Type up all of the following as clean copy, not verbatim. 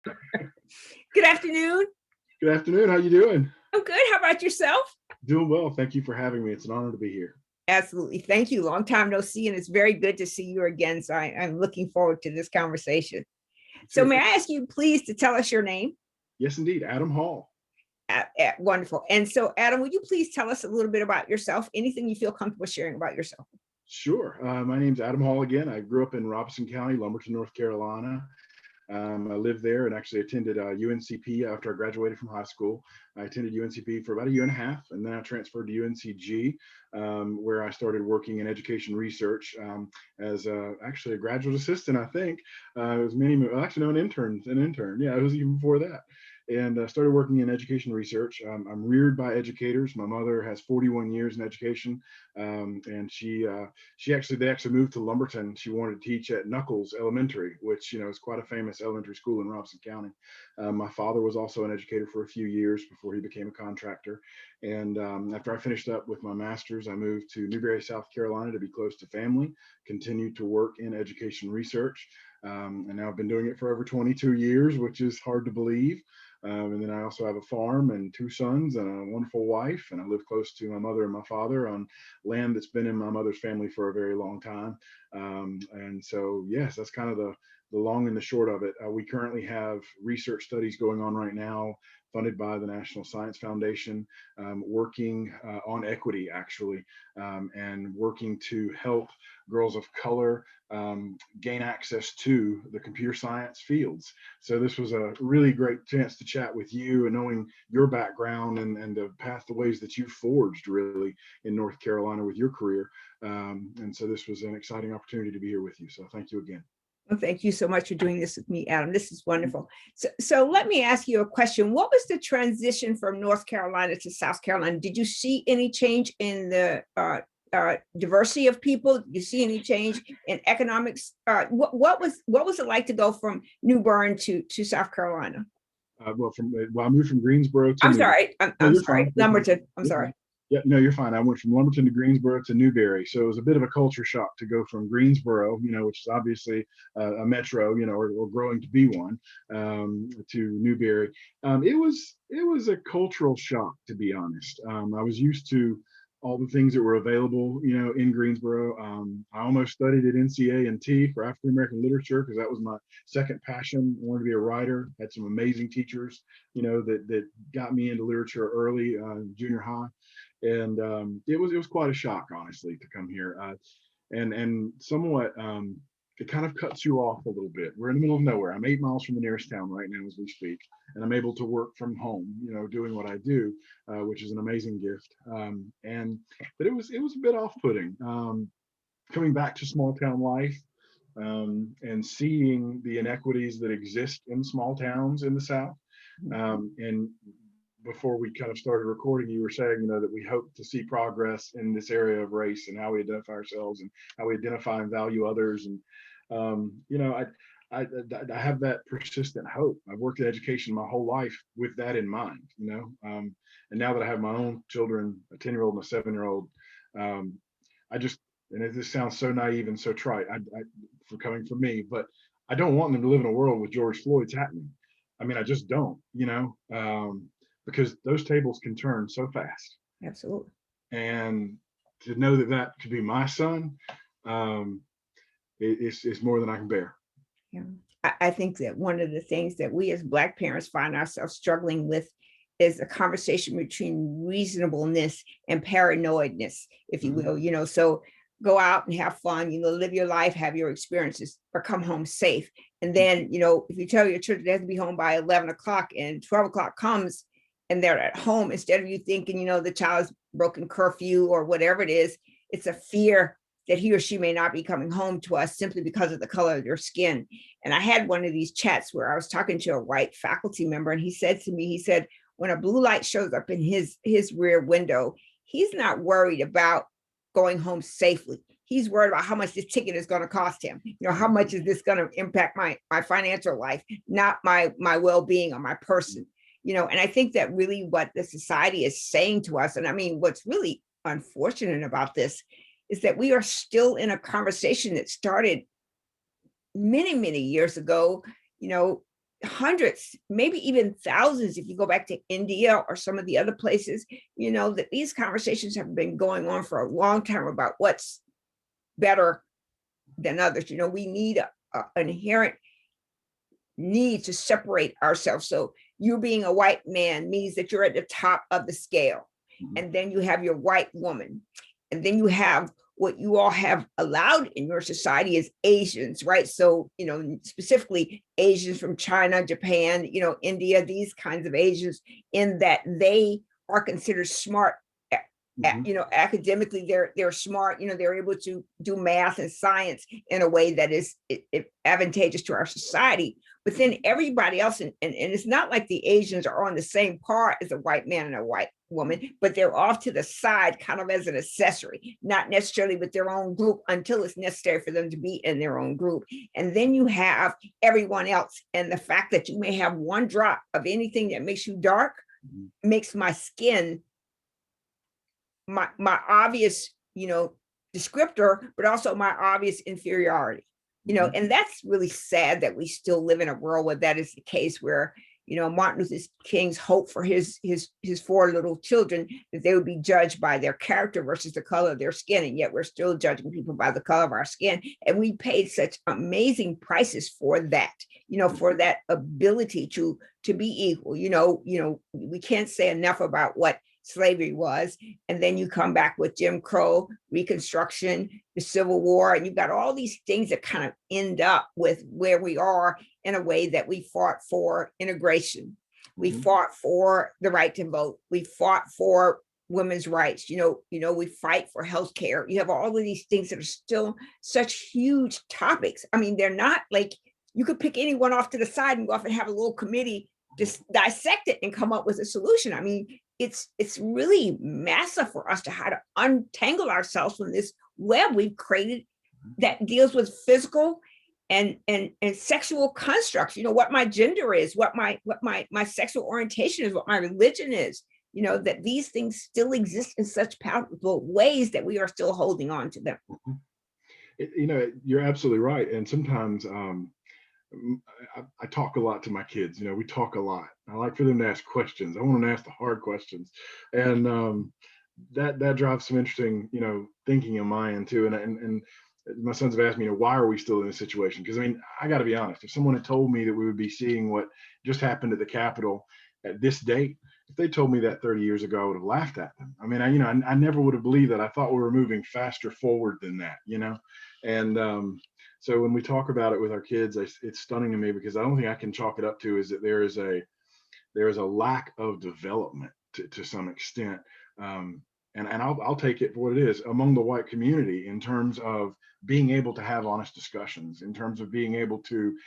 Good afternoon. Good afternoon. How you doing? I'm good. How about yourself? Doing well. Thank you for having me. It's an honor to be here. Absolutely. Thank you. Long time no see, and it's very good to see you again. So I'm looking forward to this conversation. So may Too. I ask you please to tell us your name? Yes, indeed. Adam Hall. Wonderful. And so, Adam, would you please tell us a little bit about yourself? Anything you feel comfortable sharing about yourself? Sure. My name's Adam Hall again. I grew up in Robeson County, Lumberton, North Carolina. I lived there and actually attended UNCP after I graduated from high school. I attended UNCP for about a year and a half, and then I transferred to UNCG, where I started working in education research as actually a graduate assistant, I think. It was actually no, an intern. Yeah, it was even before that. And started working in education research. I'm reared by educators. My mother has 41 years in education, and they actually moved to Lumberton. She wanted to teach at Knuckles Elementary, which is quite a famous elementary school in Robeson County. My father was also an educator for a few years before he became a contractor. And after I finished up with my master's, I moved to Newberry, South Carolina to be close to family, continued to work in education research. And now I've been doing it for over 22 years, which is hard to believe. And then I also have a farm and two sons and a wonderful wife. And I live close to my mother and my father on land that's been in my mother's family for a very long time. And so, yes, that's kind of the long and the short of it. We currently have research studies going on right now, funded by the National Science Foundation, working on equity, actually, and working to help girls of color gain access to the computer science fields. So this was a really great chance to chat with you and knowing your background and the path, the ways that you forged really in North Carolina with your career. And so this was an exciting opportunity to be here with you. So thank you again. Well, thank you so much for doing this with me, Adam. This is wonderful. So let me ask you a question. What was the transition from North Carolina to South Carolina? Did you see any change in the diversity of people? Did you see any change in economics? What was it like to go from New Bern to South Carolina? I moved from Greensboro to I'm sorry. No, I'm you're sorry. fine. Lumberton. I'm You're sorry. fine. Yeah, no, you're fine. I went from Lumberton to Greensboro to Newberry, so it was a bit of a culture shock to go from Greensboro, which is obviously a metro, or growing to be one, to Newberry. It was a cultural shock, to be honest. I was used to all the things that were available, in Greensboro. I almost studied at NCA&T for African American literature because that was my second passion. I wanted to be a writer. Had some amazing teachers, that got me into literature early, junior high, and it was quite a shock, honestly, to come here, and somewhat. It kind of cuts you off a little bit. We're in the middle of nowhere. I'm 8 miles from the nearest town right now as we speak, and I'm able to work from home, doing what I do, which is an amazing gift. But it was a bit off-putting, coming back to small town life, and seeing the inequities that exist in small towns in the South. And before we kind of started recording, you were saying, that we hope to see progress in this area of race and how we identify ourselves and how we identify and value others. And I have that persistent hope. I've worked in education my whole life with that in mind, and now that I have my own children, a 10-year-old and a 7-year-old, I just, and it just sounds so naive and so trite, for coming from me, but I don't want them to live in a world with George Floyd's happening. I mean, I just don't, because those tables can turn so fast. Absolutely. And to know that that could be my son, it's more than I can bear. Yeah. I think that one of the things that we as Black parents find ourselves struggling with is a conversation between reasonableness and paranoidness, if you will. So go out and have fun, live your life, have your experiences, but come home safe. And then, if you tell your children they have to be home by 11 o'clock and 12 o'clock comes and they're at home, instead of you thinking, the child's broken curfew or whatever it is, it's a fear that he or she may not be coming home to us simply because of the color of their skin. And I had one of these chats where I was talking to a white faculty member, and he said to me, when a blue light shows up in his rear window, he's not worried about going home safely. He's worried about how much this ticket is going to cost him. How much is this going to impact my financial life, not my well-being or my person. And I think that really what the society is saying to us, and I mean, what's really unfortunate about this is that we are still in a conversation that started many, many years ago, hundreds, maybe even thousands, if you go back to India or some of the other places, that these conversations have been going on for a long time about what's better than others. We need an inherent need to separate ourselves. So you being a white man means that you're at the top of the scale. And then you have your white woman. And then you have what you all have allowed in your society is Asians, right? So, specifically Asians from China, Japan, India, these kinds of Asians, in that they are considered smart. Academically, they're smart. They're able to do math and science in a way that is advantageous to our society. But then everybody else, and it's not like the Asians are on the same par as a white man and a white woman, but they're off to the side kind of as an accessory, not necessarily with their own group until it's necessary for them to be in their own group. And then you have everyone else. And the fact that you may have one drop of anything that makes you dark makes my skin my obvious, descriptor, but also my obvious inferiority. And that's really sad that we still live in a world where that is the case, where Martin Luther King's hope for his four little children, that they would be judged by their character versus the color of their skin, and yet we're still judging people by the color of our skin. And we paid such amazing prices for that, for that ability to be equal. We can't say enough about what slavery was. And then you come back with Jim Crow, Reconstruction, the Civil War, and you've got all these things that kind of end up with where we are, in a way that we fought for integration. We fought for the right to vote. We fought for women's rights. We fight for healthcare. You have all of these things that are still such huge topics. I mean, they're not like you could pick anyone off to the side and go off and have a little committee just dissect it and come up with a solution. I mean, it's really massive for us to how to untangle ourselves from this web we've created that deals with physical and sexual constructs. What my gender is, what my sexual orientation is, what my religion is. That these things still exist in such powerful ways that we are still holding on to them. You're absolutely right. And sometimes I talk a lot to my kids. We talk a lot. I like for them to ask questions. I want them to ask the hard questions, and that drives some interesting, thinking in my end too. And my sons have asked me, why are we still in this situation? Because I got to be honest. If someone had told me that we would be seeing what just happened at the Capitol at this date, if they told me that 30 years ago, I would have laughed at them. I never would have believed that. I thought we were moving faster forward than that, and so when we talk about it with our kids, it's stunning to me, because I don't think I can chalk it up to is that there is a lack of development to some extent. And I'll take it for what it is among the white community, in terms of being able to have honest discussions, in terms of being able to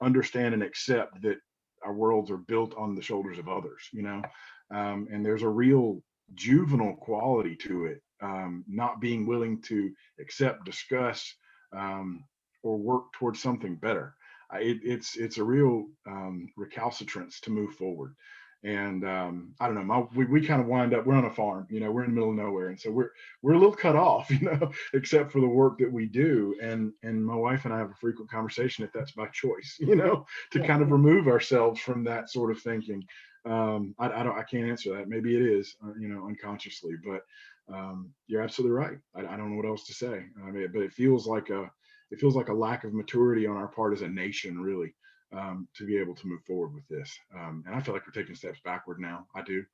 understand and accept that our worlds are built on the shoulders of others, and there's a real juvenile quality to it, not being willing to accept, discuss, or work towards something better. It's a real recalcitrance to move forward. And I don't know, we kind of wind up, we're on a farm, we're in the middle of nowhere, and so we're a little cut off, except for the work that we do. And my wife and I have a frequent conversation if that's by choice, to kind of remove ourselves from that sort of thinking. I can't answer that. Maybe it is, unconsciously, but you're absolutely right. I don't know what else to say. But it feels like a lack of maturity on our part as a nation, really, to be able to move forward with this. And I feel like we're taking steps backward now. I do,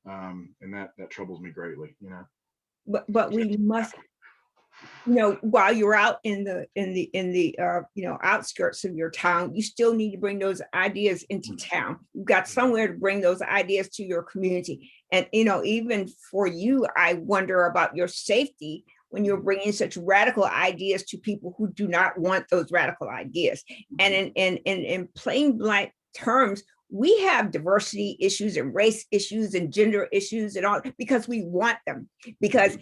and that troubles me greatly. But we must. While you're out in the outskirts of your town, you still need to bring those ideas into town. You've got somewhere to bring those ideas to your community. And, even for you, I wonder about your safety when you're bringing such radical ideas to people who do not want those radical ideas. And in plain blank terms, we have diversity issues and race issues and gender issues and all, because we want them, because,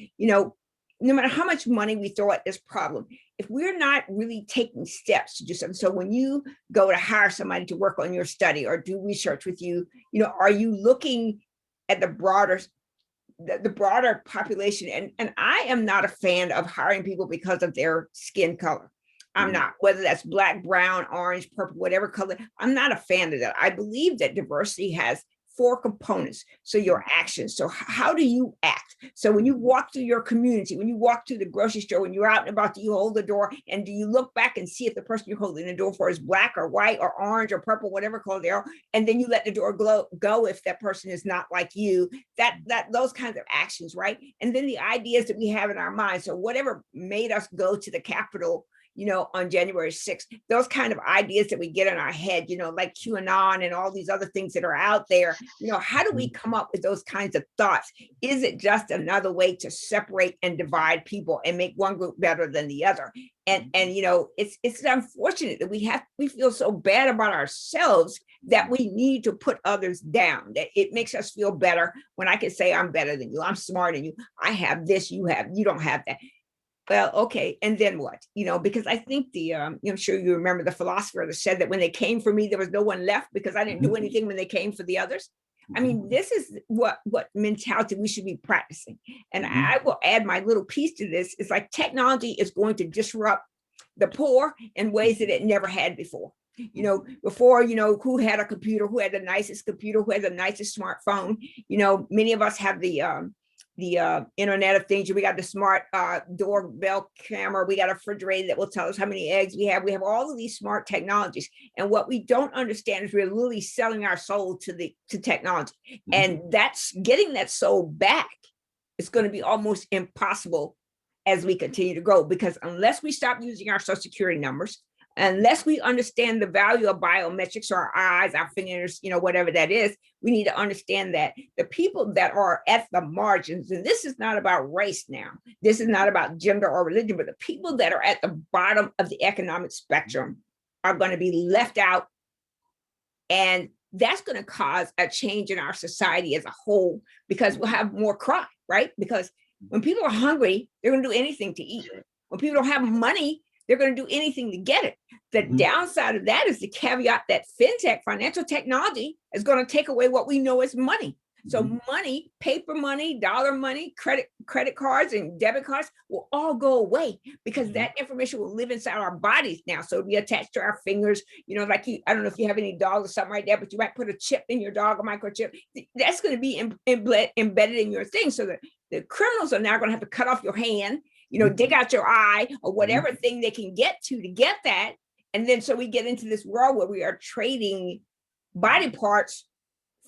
no matter how much money we throw at this problem, if we're not really taking steps to do something. So when you go to hire somebody to work on your study or do research with you, are you looking at the broader population? And I am not a fan of hiring people because of their skin color. I'm not, whether that's black, brown, orange, purple, whatever color. I'm not a fan of that. I believe that diversity has four components. So your actions. So how do you act? So when you walk through your community, when you walk through the grocery store, when you're out and about, do you hold the door and do you look back and see if the person you're holding the door for is black or white or orange or purple, whatever color they are, and then you let the door go if that person is not like you. Those kinds of actions, right? And then the ideas that we have in our minds. So whatever made us go to the Capitol, on January 6th, those kind of ideas that we get in our head, like QAnon and all these other things that are out there, how do we come up with those kinds of thoughts? Is it just another way to separate and divide people and make one group better than the other? And it's unfortunate that we feel so bad about ourselves that we need to put others down, that it makes us feel better when I can say I'm better than you, I'm smarter than you, I have this, you don't have that. Well, okay, and then what? Because I think I'm sure you remember the philosopher that said that when they came for me, there was no one left because I didn't do anything when they came for the others. I mean, this is what mentality we should be practicing. And I will add my little piece to this. It's like technology is going to disrupt the poor in ways that it never had before. Before, who had a computer, who had the nicest computer, who had the nicest smartphone. Many of us have the Internet of Things. We got the smart doorbell camera. We got a refrigerator that will tell us how many eggs we have. We have all of these smart technologies. And what we don't understand is we're literally selling our soul to technology. And that's getting that soul back. It's going to be almost impossible as we continue to grow, because unless we stop using our social security numbers, unless we understand the value of biometrics, or our eyes, our fingers, whatever that is, we need to understand that the people that are at the margins, and this is not about race now, this is not about gender or religion, but the people that are at the bottom of the economic spectrum are going to be left out. And that's going to cause a change in our society as a whole, because we'll have more crime, right? Because when people are hungry, they're going to do anything to eat. When people don't have money, they're going to do anything to get it. The downside of that is the caveat that fintech, financial technology, is going to take away what we know as money. So money, paper money, dollar money, credit cards and debit cards will all go away, because that information will live inside our bodies now. So it'll be attached to our fingers, like I don't know if you have any dogs or something like that, but you might put a chip in your dog, a microchip. That's going to be embedded in your thing. So the criminals are now going to have to cut off your hand, dig out your eye, or whatever thing they can get to get that. And then so we get into this world where we are trading body parts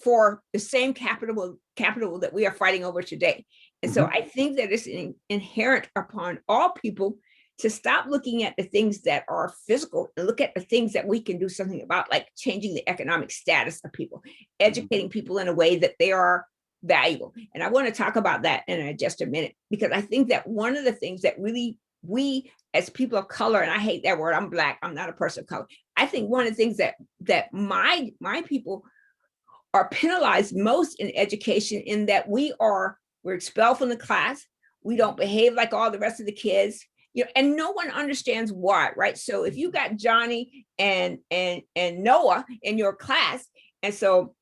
for the same capital that we are fighting over today. And so I think that it's inherent upon all people to stop looking at the things that are physical and look at the things that we can do something about, like changing the economic status of people, educating people in a way that they are valuable. And I want to talk about that in just a minute, because I think that one of the things that really we as people of color, and I hate that word, I'm Black, I'm not a person of color. I think one of the things that my people are penalized most in education, in that we're expelled from the class. We don't behave like all the rest of the kids, and no one understands why, right? So if you got Johnny and Noah in your class, and so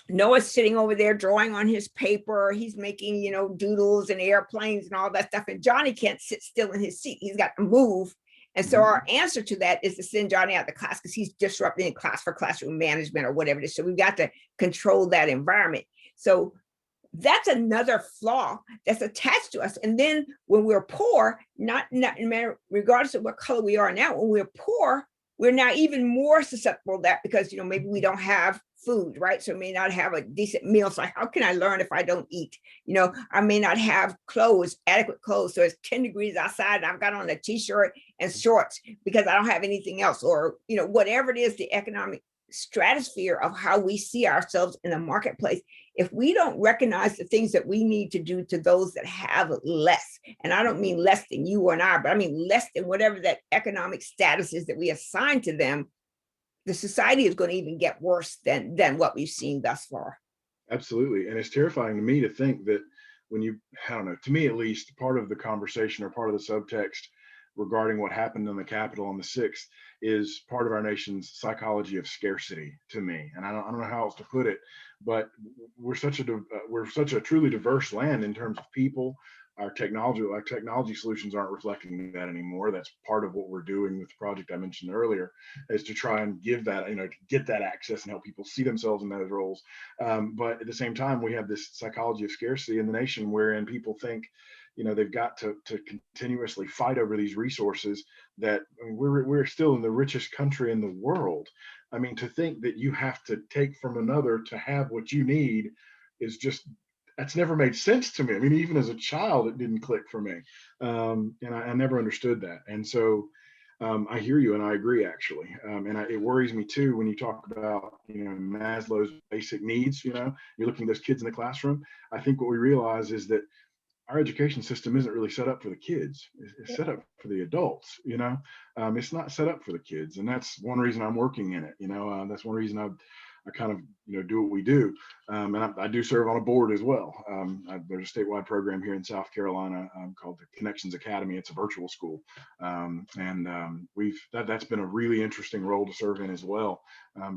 Noah's sitting over there drawing on his paper, he's making, doodles and airplanes and all that stuff, and Johnny can't sit still in his seat, he's got to move. And so our answer to that is to send Johnny out of the class, because he's disrupting the class for classroom management or whatever it is. So we've got to control that environment. So that's another flaw that's attached to us. And then when we're poor, not regardless of what color we are now, when we're poor, we're now even more susceptible to that, because maybe we don't have food, right? So I may not have a decent meal. So how can I learn if I don't eat? I may not have adequate clothes. So it's 10 degrees outside and I've got on a t-shirt and shorts because I don't have anything else, or whatever it is, the economic stratosphere of how we see ourselves in the marketplace. If we don't recognize the things that we need to do to those that have less, and I don't mean less than you or I, but I mean less than whatever that economic status is that we assign to them, the society is going to even get worse than what we've seen thus far. Absolutely. And it's terrifying to me to think that when I don't know, to me at least, part of the conversation or part of the subtext regarding what happened in the Capitol on the 6th is part of our nation's psychology of scarcity to me. And I don't know how else to put it, but we're such a truly diverse land in terms of people, our technology solutions aren't reflecting that anymore. That's part of what we're doing with the project I mentioned earlier, is to try and give that, to get that access and help people see themselves in those roles. But at the same time, we have this psychology of scarcity in the nation, wherein people think, they've got to continuously fight over these resources that, I mean, we're still in the richest country in the world. I mean, to think that you have to take from another to have what you need is just, that's never made sense to me. I mean, even as a child, it didn't click for me. And I never understood that. And so I hear you and I agree, actually. It worries me too when you talk about, Maslow's basic needs. You're looking at those kids in the classroom. I think what we realize is that our education system isn't really set up for the kids. It's set up for the adults. It's not set up for the kids, and that's one reason I'm working in it. That's one reason I kind of do what we do, and I do serve on a board as well. There's a statewide program here in South Carolina called the Connections Academy. It's a virtual school, that's been a really interesting role to serve in as well,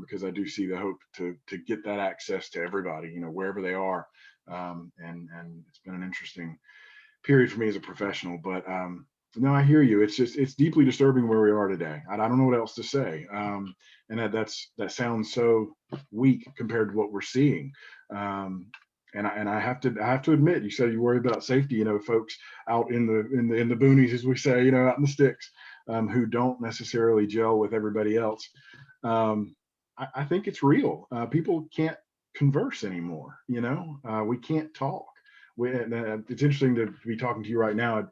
because I do see the hope to get that access to everybody, wherever they are. And it's been an interesting period for me as a professional, but no, I hear you. It's deeply disturbing where we are today. I don't know what else to say. And that sounds so weak compared to what we're seeing. And I have to admit, you said you worry about safety, folks out in the boonies, as we say, out in the sticks, who don't necessarily gel with everybody else. I think it's real. People can't converse anymore. We can't talk. It's interesting to be talking to you right now.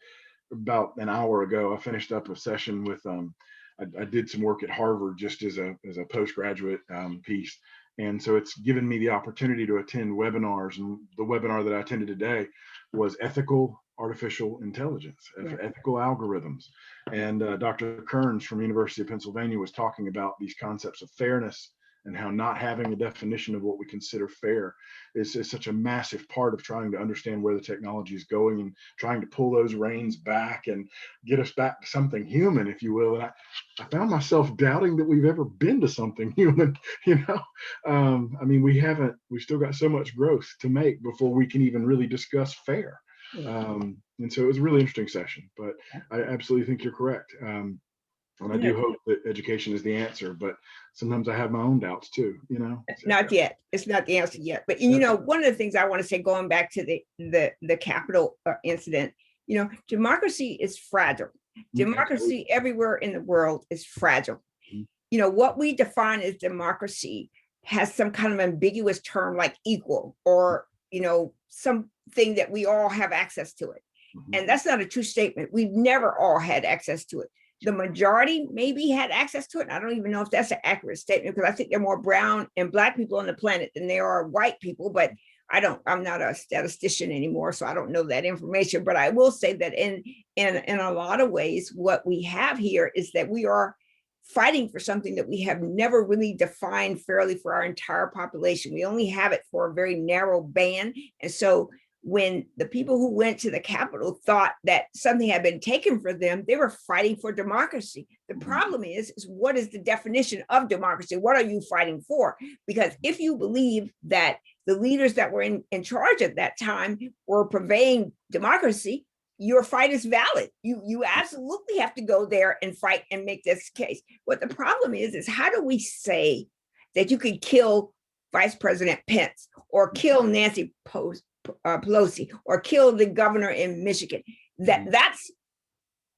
About an hour ago, I finished up a session with I did some work at Harvard just as a postgraduate piece, and so it's given me the opportunity to attend webinars. And the webinar that I attended today was ethical artificial intelligence, ethical algorithms. And Dr. Kearns from University of Pennsylvania was talking about these concepts of fairness and how not having a definition of what we consider fair is such a massive part of trying to understand where the technology is going and trying to pull those reins back and get us back to something human, if you will. And I found myself doubting that we've ever been to something human, I mean, we've still got so much growth to make before we can even really discuss fair. And so it was a really interesting session, but I absolutely think you're correct. And I do hope that education is the answer, but sometimes I have my own doubts too, Not yet. It's not the answer yet. But, one of the things I want to say, going back to the Capitol incident, democracy is fragile. Democracy everywhere in the world is fragile. What we define as democracy has some kind of ambiguous term like equal or, something that we all have access to it. And that's not a true statement. We've never all had access to it. The majority maybe had access to it. I don't even know if that's an accurate statement, because I think there are more brown and Black people on the planet than there are white people, but I'm not a statistician anymore, so I don't know that information. But I will say that in a lot of ways, what we have here is that we are fighting for something that we have never really defined fairly for our entire population. We only have it for a very narrow band. And so when the people who went to the Capitol thought that something had been taken from them, they were fighting for democracy. The problem is what is the definition of democracy? What are you fighting for? Because if you believe that the leaders that were in charge at that time were purveying democracy, your fight is valid. You absolutely have to go there and fight and make this case. What the problem is how do we say that you could kill Vice President Pence or kill Nancy Pelosi or kill the governor in Michigan? That's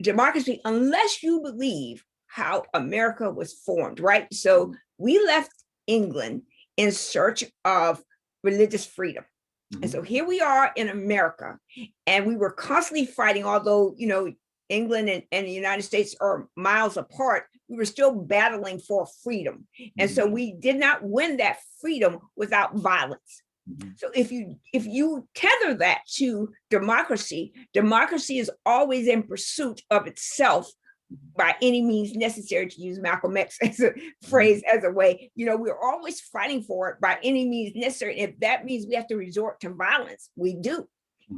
democracy, unless you believe how America was formed, right? So we left England in search of religious freedom. And so here we are in America, and we were constantly fighting, although, England and the United States are miles apart, we were still battling for freedom. And so we did not win that freedom without violence. So if you tether that to democracy is always in pursuit of itself by any means necessary, to use Malcolm X as a phrase, as a way, we're always fighting for it by any means necessary. And if that means we have to resort to violence, we do.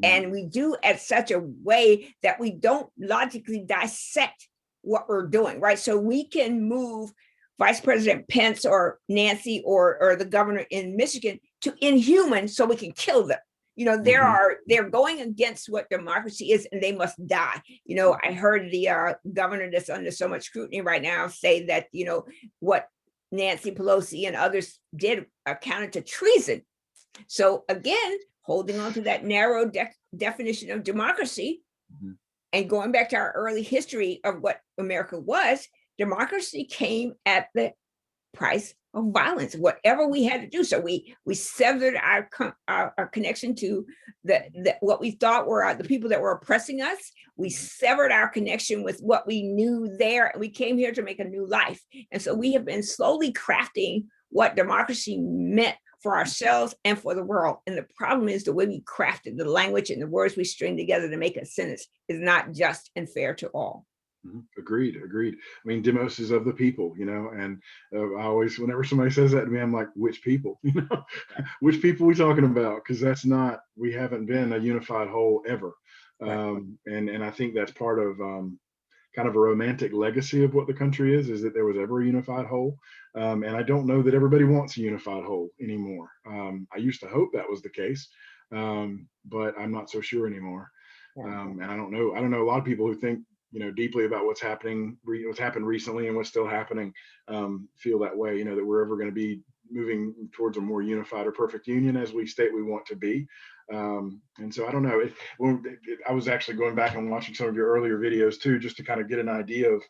And we do at such a way that we don't logically dissect what we're doing, right? So we can move Vice President Pence or Nancy or the governor in Michigan to inhuman so we can kill them. they're going against what democracy is, and they must die. I heard the governor that's under so much scrutiny right now say that, what Nancy Pelosi and others did accounted to treason. So again, holding on to that narrow definition of democracy, and going back to our early history of what America was, democracy came at the price of violence, whatever we had to do. So we severed our connection to what we thought were the people that were oppressing us. We severed our connection with what we knew there. We came here to make a new life. And so we have been slowly crafting what democracy meant for ourselves and for the world. And the problem is the way we crafted the language and the words we string together to make a sentence is not just and fair to all. Agreed. I mean, demos is of the people, and I always, whenever somebody says that to me, I'm like, which people, which people we talking about? Because we haven't been a unified whole ever. Right. And I think that's part of kind of a romantic legacy of what the country is that there was ever a unified whole. And I don't know that everybody wants a unified whole anymore. I used to hope that was the case, but I'm not so sure anymore. And I don't know a lot of people who think, deeply about what's happened recently and what's still happening, feel that way, that we're ever going to be moving towards a more unified or perfect union as we state we want to be. And so I don't know. I was actually going back and watching some of your earlier videos too, just to kind of get an idea of,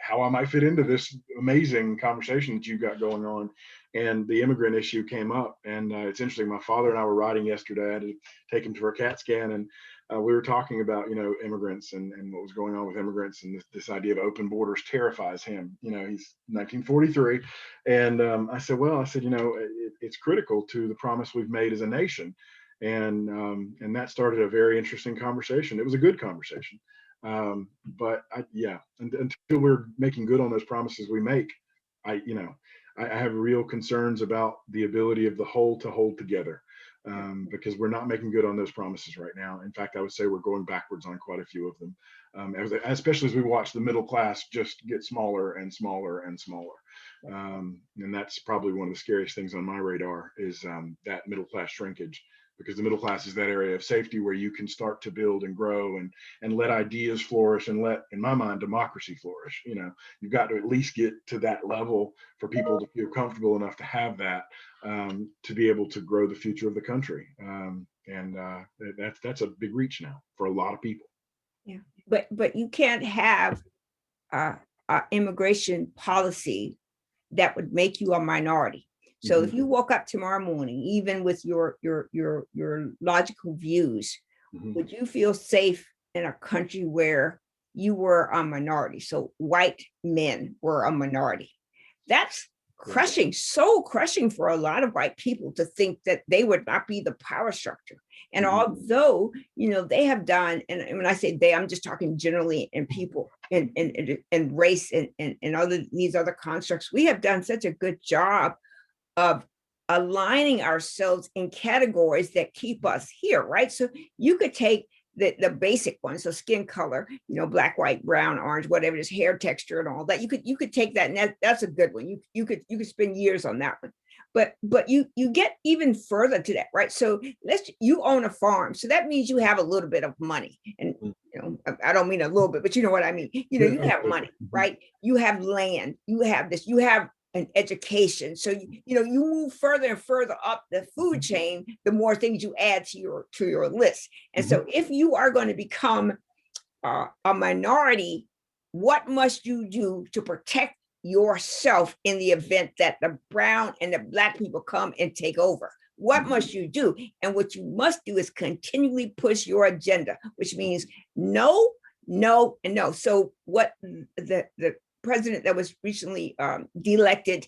how I might fit into this amazing conversation that you've got going on. And the immigrant issue came up, and it's interesting. My father and I were riding yesterday. I had to take him to a CAT scan, and we were talking about, immigrants and what was going on with immigrants, and this idea of open borders terrifies him. He's 1943. And I said, it's critical to the promise we've made as a nation. And that started a very interesting conversation. It was a good conversation. But until we're making good on those promises we make, I have real concerns about the ability of the whole to hold together, because we're not making good on those promises right now. In fact, I would say we're going backwards on quite a few of them, especially as we watch the middle class just get smaller and smaller and smaller. And that's probably one of the scariest things on my radar is that middle class shrinkage, because the middle class is that area of safety where you can start to build and grow and let ideas flourish and let, in my mind, democracy flourish. You've got to at least get to that level for people to feel comfortable enough to have that, to be able to grow the future of the country. And that's a big reach now for a lot of people. Yeah, but you can't have immigration policy that would make you a minority. So if you woke up tomorrow morning, even with your logical views, would you feel safe in a country where you were a minority? So white men were a minority. That's crushing, so crushing for a lot of white people to think that they would not be the power structure. And although, they have done, and when I say they, I'm just talking generally in people and race and these other constructs, we have done such a good job of aligning ourselves in categories that keep us here, right? So you could take the basic ones, so skin color, black, white, brown, orange, whatever it is, hair texture and all that. You could take that, and that's a good one. You could spend years on that one. But you get even further to that, right? So you own a farm, so that means you have a little bit of money, and I don't mean a little bit, but you know what I mean. You have money, right? You have land, you have this, you have an education. So you move further and further up the food chain, the more things you add to your list. And so if you are going to become a minority, what must you do to protect yourself in the event that the brown and the black people come and take over? What must you do? And what you must do is continually push your agenda, which means no, no, and no. So what the president that was recently elected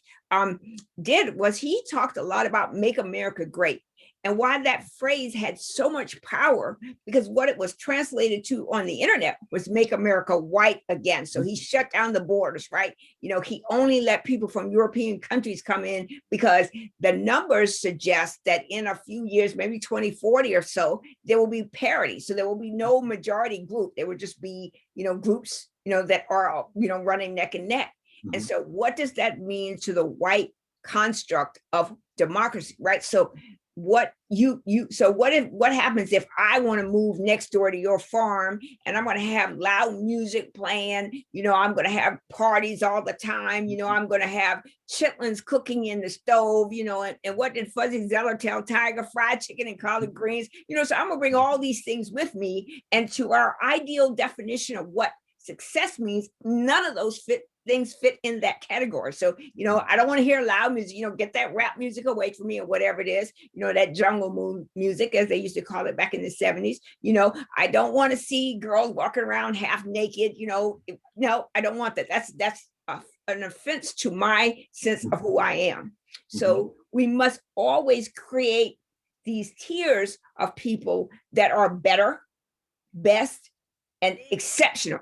did was he talked a lot about make America great. And why that phrase had so much power, because what it was translated to on the internet was make America white again. So he shut down the borders, right? He only let people from European countries come in because the numbers suggest that in a few years, maybe 2040 or so, there will be parity. So there will be no majority group. There will just be, groups, that are, running neck and neck. And so what does that mean to the white construct of democracy, right? So what happens if I want to move next door to your farm and I'm going to have loud music playing, I'm going to have parties all the time, I'm going to have chitlins cooking in the stove, and what did Fuzzy Zeller tell Tiger? Fried chicken and collard greens, so I'm going to bring all these things with me, and to our ideal definition of what success means, none of those things fit in that category. So, I don't want to hear loud music, get that rap music away from me, or whatever it is, that jungle music, as they used to call it back in the 70s. I don't want to see girls walking around half naked, no, I don't want that. That's an offense to my sense of who I am. So we must always create these tiers of people that are better, best, and exceptional.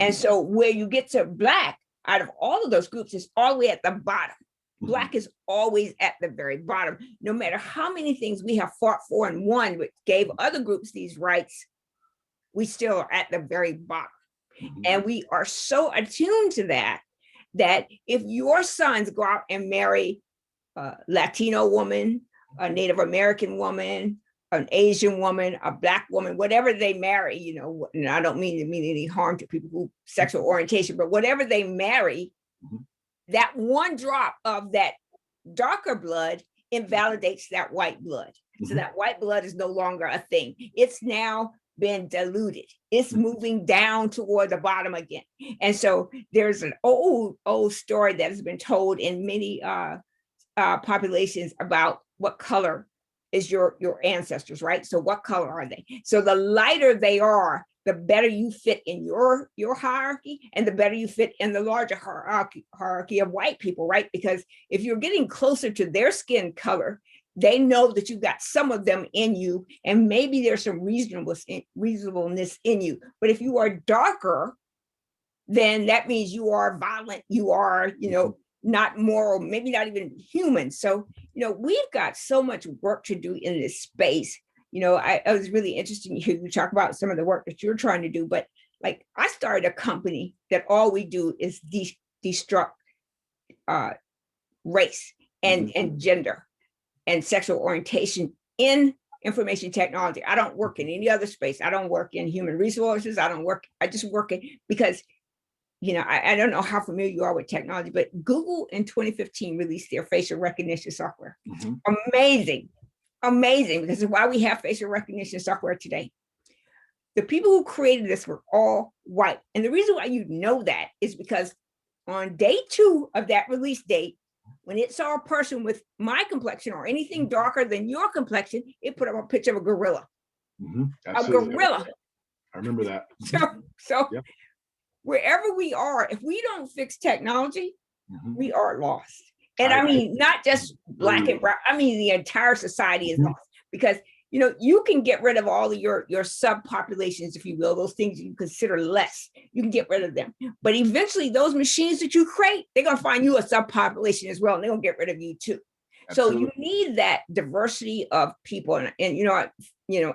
And so where you get to Black, out of all of those groups, is all the way at the bottom. Black is always at the very bottom. No matter how many things we have fought for and won, which gave other groups these rights, we still are at the very bottom. And we are so attuned to that if your sons go out and marry a Latino woman, a Native American woman, an Asian woman, a Black woman, whatever they marry, and I don't mean any harm to people who sexual orientation, but whatever they marry, that one drop of that darker blood invalidates that white blood. So that white blood is no longer a thing. It's now been diluted. It's moving down toward the bottom again. And so there's an old story that has been told in many populations about what color is your ancestors, right? So what color are they? So the lighter they are, the better you fit in your hierarchy, and the better you fit in the larger hierarchy of white people, right? Because if you're getting closer to their skin color, they know that you've got some of them in you, and maybe there's some reasonableness in you. But if you are darker, then that means you are violent, you are, not moral, maybe not even human. So, we've got so much work to do in this space. I was really interested to hear you talk about some of the work that you're trying to do, but like, I started a company that all we do is destruct race and gender and sexual orientation in information technology. I don't work in any other space. I don't work in human resources. I just work in, because I don't know how familiar you are with technology, but Google in 2015 released their facial recognition software. Amazing, because of why we have facial recognition software today. The people who created this were all white. And the reason why you know that is because on day 2 of that release date, when it saw a person with my complexion or anything darker than your complexion, it put up a picture of a gorilla. A gorilla. I remember that. So yep. Wherever we are, if we don't fix technology, we are lost. And I mean, not just Black and brown, I mean, the entire society is lost, because, you can get rid of all of your subpopulations, if you will, those things you consider less, you can get rid of them. But eventually those machines that you create, they're going to find you a subpopulation as well, and they're going to get rid of you too. Absolutely. So you need that diversity of people and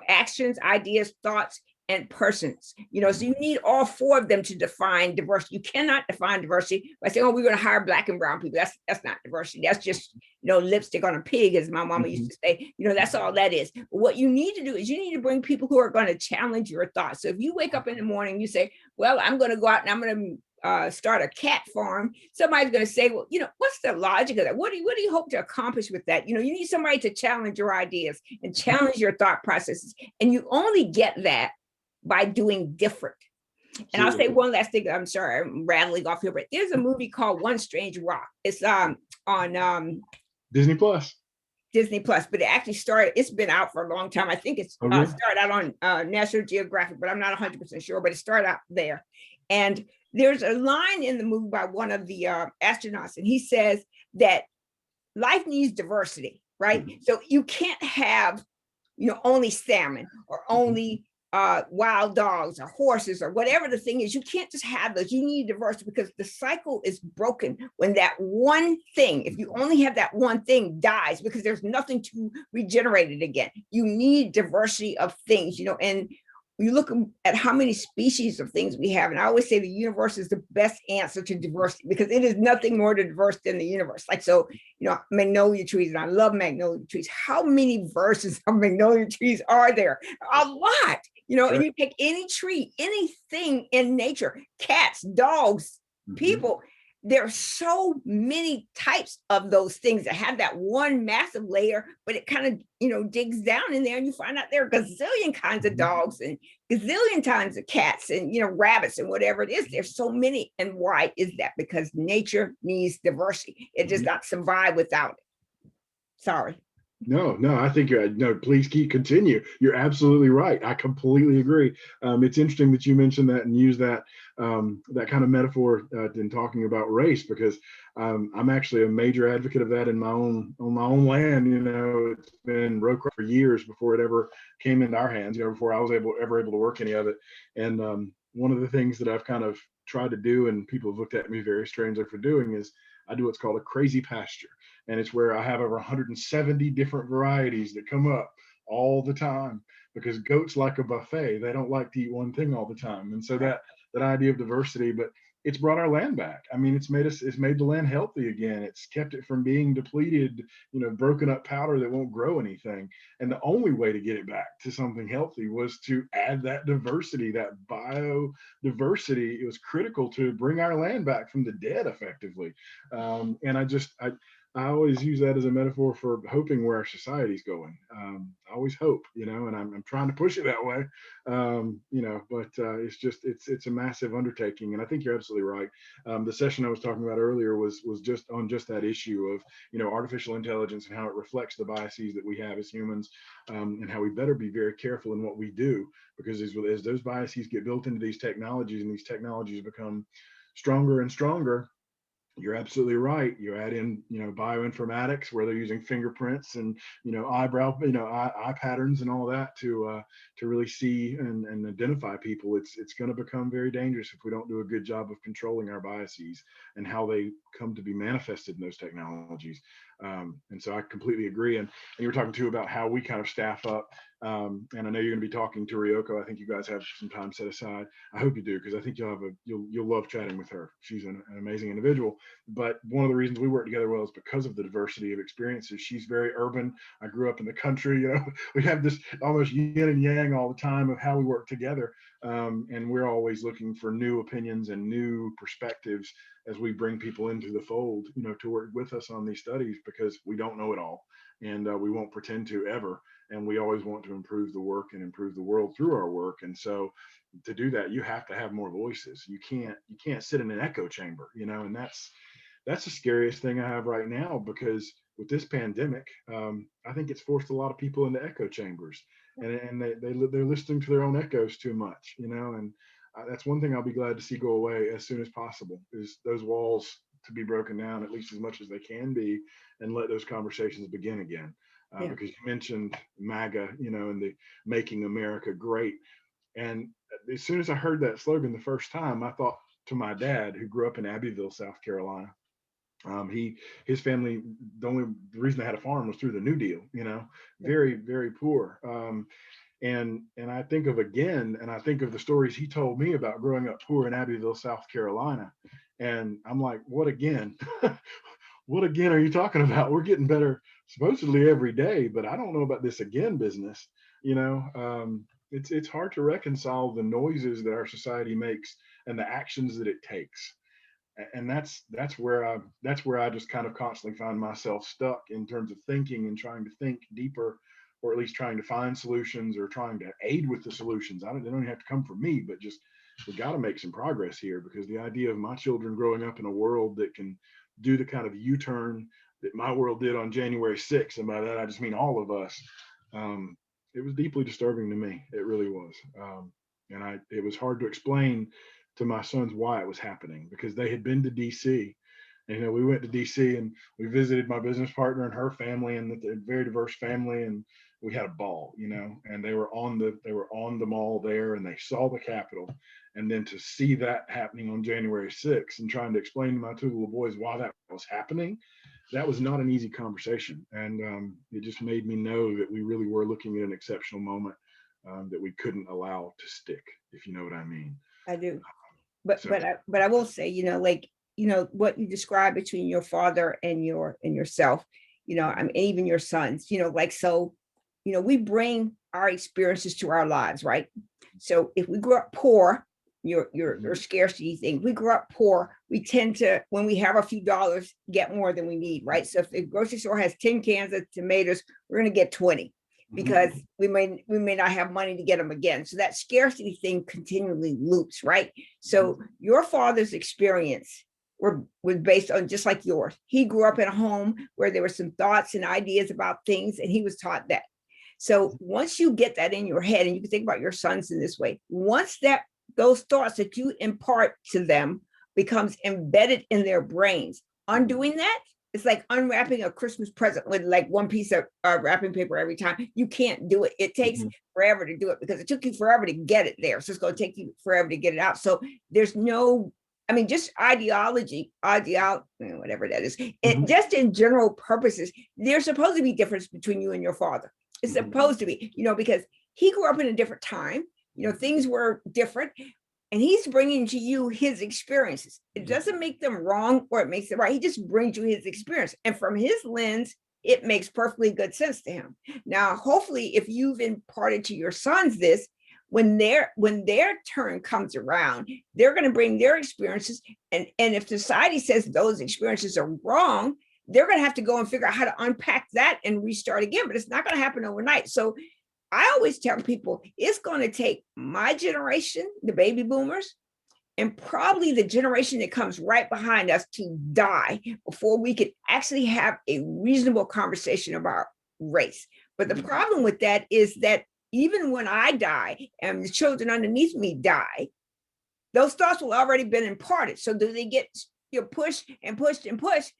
actions, ideas, thoughts, and persons, so you need all 4 of them to define diversity. You cannot define diversity by saying, we're going to hire Black and brown people. That's not diversity. That's just, lipstick on a pig, as my mama used to say. That's all that is. But what you need to do is you need to bring people who are going to challenge your thoughts. So if you wake up in the morning, you say, well, I'm going to go out and I'm going to start a cat farm. Somebody's going to say, well, what's the logic of that? What do you hope to accomplish with that? You need somebody to challenge your ideas and challenge your thought processes. And you only get that by doing different. And I'll say one last thing. I'm sorry, I'm rattling off here, but there's a movie called One Strange Rock. It's on Disney Plus. But it actually it's been out for a long time. I think it's started out on National Geographic, but I'm not 100% sure, but it started out there. And there's a line in the movie by one of the astronauts, and he says that life needs diversity, right? So you can't have, only salmon or only wild dogs or horses or whatever the thing is. You can't just have those. You need diversity, because the cycle is broken when that one thing, if you only have that one thing, dies, because there's nothing to regenerate it again. You need diversity of things, and when you look at how many species of things we have, and I always say the universe is the best answer to diversity because it is nothing more diverse than the universe. Like, so, magnolia trees, and I love magnolia trees. How many versions of magnolia trees are there? A lot, That's and right. you pick any tree, anything in nature, cats, dogs, Mhm. people. There are so many types of those things that have that one massive layer, but it kind of, digs down in there and you find out there are a gazillion kinds of Mhm. dogs and gazillion times of cats and, rabbits and whatever it is. There's so many. And why is that? Because nature needs diversity. It does Mhm. not survive without it. Sorry. No, no, I think no. Please continue. You're absolutely right. I completely agree. It's interesting that you mentioned that and use that kind of metaphor in talking about race because I'm actually a major advocate of that in my own land. It's been row crop for years before it ever came into our hands. Before I was ever able to work any of it. And one of the things that I've kind of tried to do, and people have looked at me very strangely for doing, is I do what's called a crazy pasture, and it's where I have over 170 different varieties that come up all the time because goats like a buffet. They don't like to eat one thing all the time. And so Right. that idea of diversity, but it's brought our land back. I mean, it's made the land healthy again. It's kept it from being depleted, broken up powder that won't grow anything. And the only way to get it back to something healthy was to add that diversity, that biodiversity. It was critical to bring our land back from the dead effectively. And I always use that as a metaphor for hoping where our society's going. I always hope, and I'm trying to push it that way, but it's a massive undertaking. And I think you're absolutely right. The session I was talking about earlier was just on just that issue of, artificial intelligence and how it reflects the biases that we have as humans, and how we better be very careful in what we do, because as those biases get built into these technologies and these technologies become stronger and stronger, you're absolutely right. You add in, bioinformatics where they're using fingerprints and, eyebrow, eye patterns and all that to really see and identify people. It's going to become very dangerous if we don't do a good job of controlling our biases and how they come to be manifested in those technologies. And so I completely agree. And you were talking too about how we kind of staff up. And I know you're going to be talking to Ryoko. I think you guys have some time set aside. I hope you do, because I think you'll love chatting with her. She's an amazing individual. But one of the reasons we work together well is because of the diversity of experiences. She's very urban. I grew up in the country. We have this almost yin and yang all the time of how we work together. And we're always looking for new opinions and new perspectives as we bring people into the fold, to work with us on these studies, because we don't know it all, and we won't pretend to ever. And we always want to improve the work and improve the world through our work. And so to do that, you have to have more voices. You can't sit in an echo chamber, and that's the scariest thing I have right now, because with this pandemic, I think it's forced a lot of people into echo chambers, and they're listening to their own echoes too much, and that's one thing I'll be glad to see go away as soon as possible, is those walls to be broken down at least as much as they can be, and let those conversations begin again. Yeah. Because you mentioned MAGA, and the Making America Great. And as soon as I heard that slogan the first time, I thought to my dad, who grew up in Abbeville, South Carolina. His family, the reason they had a farm was through the New Deal, very, very poor. And I think of the stories he told me about growing up poor in Abbeville, South Carolina. And I'm like, what again? What again are you talking about? We're getting better supposedly every day, but I don't know about this again business. It's hard to reconcile the noises that our society makes and the actions that it takes. And that's where I just kind of constantly find myself stuck in terms of thinking and trying to think deeper, or at least trying to find solutions or trying to aid with the solutions. They don't even have to come from me, but just we got to make some progress here, because the idea of my children growing up in a world that can do the kind of U-turn that my world did on January 6th, and by that I just mean all of us, it was deeply disturbing to me. It really was. And it was hard to explain to my sons why it was happening, because they had been to DC. And, we went to DC and we visited my business partner and her family, and a very diverse family, and we had a ball, and they were on the mall there, and they saw the Capitol. And then to see that happening on January 6th and trying to explain to my two little boys why that was happening, that was not an easy conversation. And it just made me know that we really were looking at an exceptional moment that we couldn't allow to stick, if you know what I mean. I do. But So I will say, like, what you described between your father and yourself, I mean, even your sons, like, so, we bring our experiences to our lives, right? So if we grew up poor, your scarcity thing, we grew up poor, we tend to, when we have a few dollars, get more than we need, right? So if the grocery store has 10 cans of tomatoes, we're going to get 20 because we may not have money to get them again. So that scarcity thing continually loops, right? So your father's experience was based on just like yours. He grew up in a home where there were some thoughts and ideas about things, and he was taught that. So once you get that in your head, and you can think about your sons in this way, once those thoughts that you impart to them becomes embedded in their brains, undoing that, it's like unwrapping a Christmas present with like one piece of wrapping paper every time. You can't do it. It takes forever to do it because it took you forever to get it there. So it's going to take you forever to get it out. So there's no, I mean, just whatever that is, just in general purposes, there's supposed to be difference between you and your father. It's supposed to be, because he grew up in a different time, things were different. And he's bringing to you his experiences. It doesn't make them wrong or it makes it right. He just brings you his experience. And from his lens, it makes perfectly good sense to him. Now, hopefully, if you've imparted to your sons this, when their turn comes around, they're going to bring their experiences. And if society says those experiences are wrong, they're going to have to go and figure out how to unpack that and restart again. But it's not going to happen overnight. So I always tell people it's going to take my generation, the baby boomers, and probably the generation that comes right behind us to die before we could actually have a reasonable conversation about race. But the problem with that is that even when I die and the children underneath me die, those thoughts will already been imparted. So do they get pushed and pushed and pushed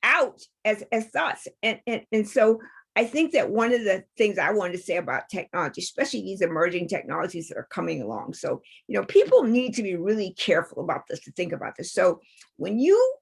out as thoughts? And so I think that one of the things I wanted to say about technology, especially these emerging technologies that are coming along. So, people need to be really careful about this, to think about this. So when you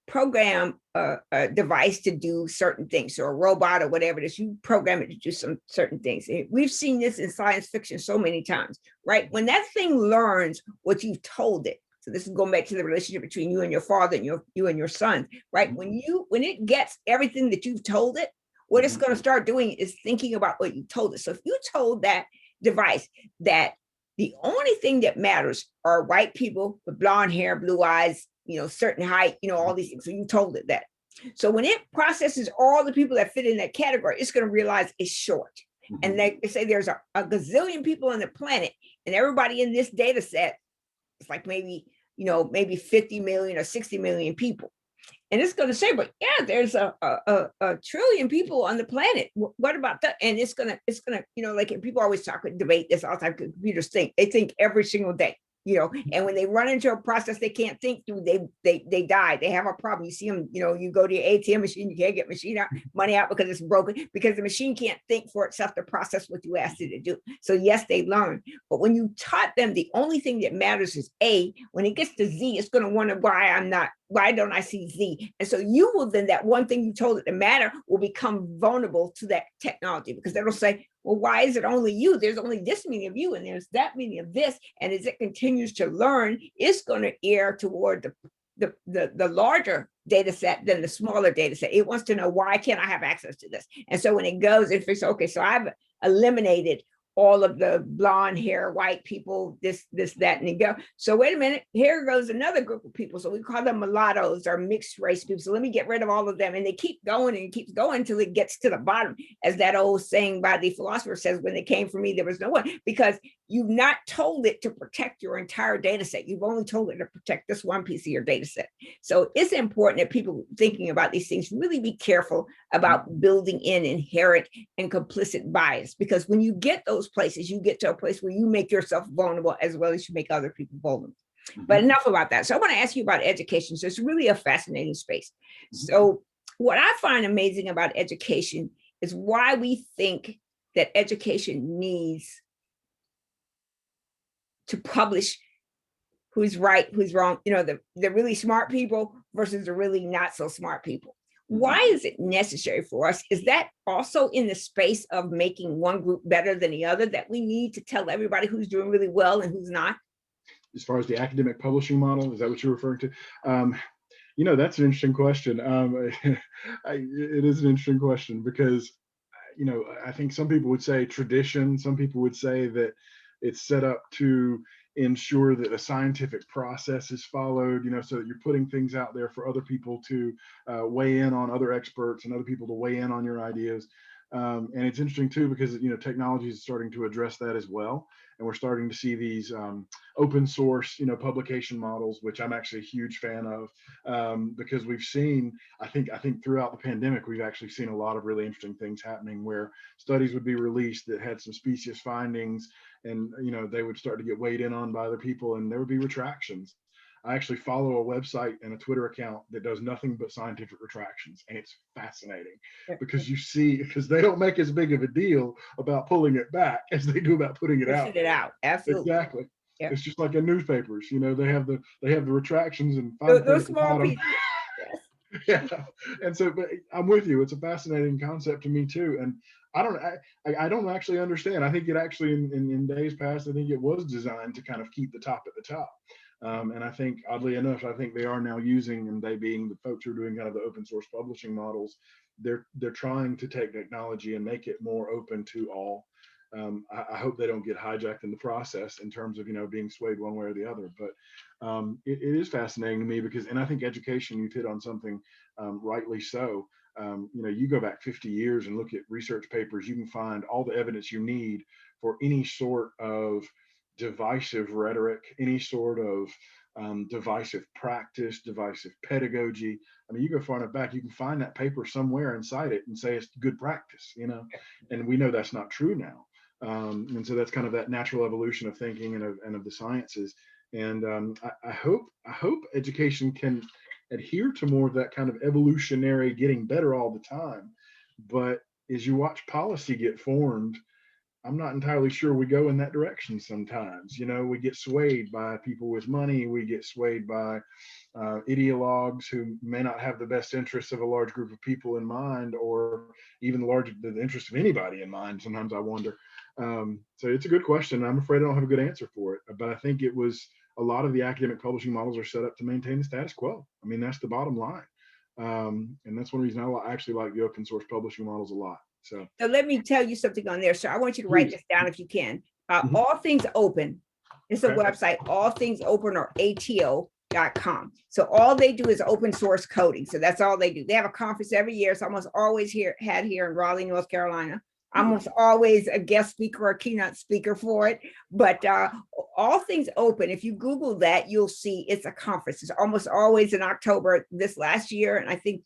program a device to do certain things, or a robot or whatever it is, you program it to do some certain things. We've seen this in science fiction so many times, right? When that thing learns what you've told it, so this is going back to the relationship between you and your father and you and your son, right? When it gets everything that you've told it, what it's going to start doing is thinking about what you told it. So if you told that device that the only thing that matters are white people with blonde hair, blue eyes, certain height, all these things. So you told it that. So when it processes all the people that fit in that category, it's going to realize it's short. And they say there's a gazillion people on the planet, and everybody in this data set, it's like maybe 50 million or 60 million people. And it's going to say, but yeah, there's a trillion people on the planet. What about that? And it's gonna, like people always talk and debate this all the time. Computers think, they think every single day. And when they run into a process they can't think through, they die. They have a problem. You see them, you go to your ATM machine, you can't get money out because it's broken, because the machine can't think for itself to process what you asked it to do. So yes, they learn. But when you taught them the only thing that matters is A, when it gets to Z, it's going to wonder why don't I see Z? And so you will then, that one thing you told it to matter will become vulnerable to that technology, because it'll say, well, why is it only you? There's only this many of you, and there's that many of this. And as it continues to learn, it's going to err toward the larger data set than the smaller data set. It wants to know, why can't I have access to this? And so when it goes, if it's okay, so I've eliminated all of the blonde hair, white people, this, that, and they go. So wait a minute, here goes another group of people. So we call them mulattoes or mixed race people. So let me get rid of all of them. And they keep going and it keeps going until it gets to the bottom. As that old saying by the philosopher says, when they came for me, there was no one, because you've not told it to protect your entire data set. You've only told it to protect this one piece of your data set. So it's important that people thinking about these things really be careful about building in inherent and complicit bias, because when you get those places, you get to a place where you make yourself vulnerable as well as you make other people vulnerable. But enough about that. So I want to ask you about education. So it's really a fascinating space. So what I find amazing about education is why we think that education needs to publish who's right, who's wrong, the really smart people versus the really not so smart people. why is it necessary for us? Is that also in the space of making one group better than the other, that we need to tell everybody who's doing really well and who's not? As far as the academic publishing model, is that what you're referring to? That's an interesting question. It is an interesting question because, I think some people would say tradition. Some people would say that it's set up to ensure that a scientific process is followed, so that you're putting things out there for other people to weigh in on, other experts and other people to weigh in on your ideas. And it's interesting too, because, technology is starting to address that as well. And we're starting to see these open source, publication models, which I'm actually a huge fan of, because we've seen, I think throughout the pandemic, we've actually seen a lot of really interesting things happening where studies would be released that had some specious findings, and, they would start to get weighed in on by other people, and there would be retractions. I actually follow a website and a Twitter account that does nothing but scientific retractions. And it's fascinating because they don't make as big of a deal about pulling it back as they do about putting it out. Pushing it out. Absolutely. Exactly. Yeah. It's just like in newspapers, they have the retractions and those small pieces. Yeah. And so, but I'm with you. It's a fascinating concept to me too. And I don't actually understand. I think it actually in days past, I think it was designed to kind of keep the top at the top. And I think, oddly enough, I think they are now using, and they being the folks who are doing kind of the open source publishing models, they're trying to take technology and make it more open to all. I hope they don't get hijacked in the process in terms of, being swayed one way or the other. But it is fascinating to me because, and I think education, you've hit on something rightly so. You go back 50 years and look at research papers, you can find all the evidence you need for any sort of divisive rhetoric, any sort of divisive practice, divisive pedagogy. I mean, you go far enough back, you can find that paper somewhere and cite it and say it's good practice, and we know that's not true now. And so that's kind of that natural evolution of thinking and of the sciences. And I hope education can adhere to more of that kind of evolutionary, getting better all the time. But as you watch policy get formed, I'm not entirely sure we go in that direction sometimes. We get swayed by people with money. We get swayed by ideologues who may not have the best interests of a large group of people in mind, or even the interest of anybody in mind. Sometimes I wonder. So it's a good question. I'm afraid I don't have a good answer for it, but I think it was a lot of the academic publishing models are set up to maintain the status quo. I mean, that's the bottom line. And that's one reason I actually like the open source publishing models a lot. So let me tell you something on there. So I want you to write this down if you can. All Things Open. It's a website, All Things Open, or ATO.com. So all they do is open source coding. So that's all they do. They have a conference every year. It's almost always had here in Raleigh, North Carolina. I'm almost always a guest speaker or a keynote speaker for it. But All Things Open, if you Google that, you'll see it's a conference. It's almost always in October. This last year, and I think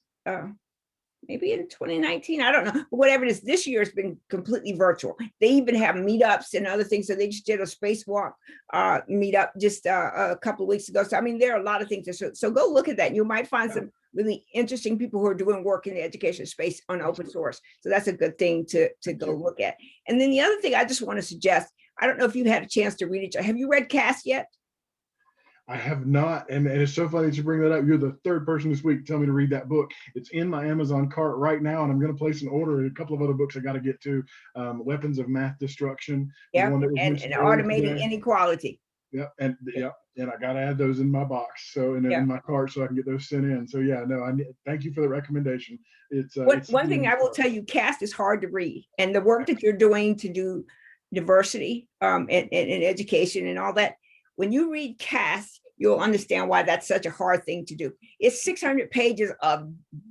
maybe in 2019, I don't know, whatever it is, this year has been completely virtual. They even have meetups and other things. So they just did a spacewalk meetup just a couple of weeks ago. So I mean, there are a lot of things. So go look at that. You might find some really interesting people who are doing work in the education space on open source. So that's a good thing to go look at. And then the other thing I just want to suggest, I don't know if you've had a chance to read it. Have you read Cass yet? I have not, and it's so funny that you bring that up. You're the third person this week to tell me to read that book. It's in my Amazon cart right now, and I'm going to place an order. A couple of other books I got to get to. Weapons of Math Destruction. Yeah, and Automating Inequality. Yep, and I got to add those in my box, so in my cart, so I can get those sent in. So yeah, no, thank you for the recommendation. It's one thing I will tell you, Cass is hard to read, and the work that you're doing to do diversity in education and all that. When you read Cass, you'll understand why that's such a hard thing to do. It's 600 pages of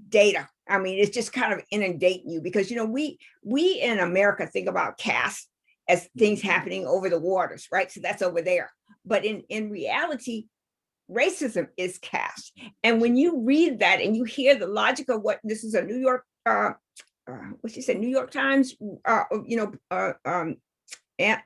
data. I mean, it's just kind of inundating you because, we in America think about Cass as things happening over the waters, right? So that's over there. But in reality, racism is Cass. And when you read that and you hear the logic of what this is a New York, what she said, New York Times,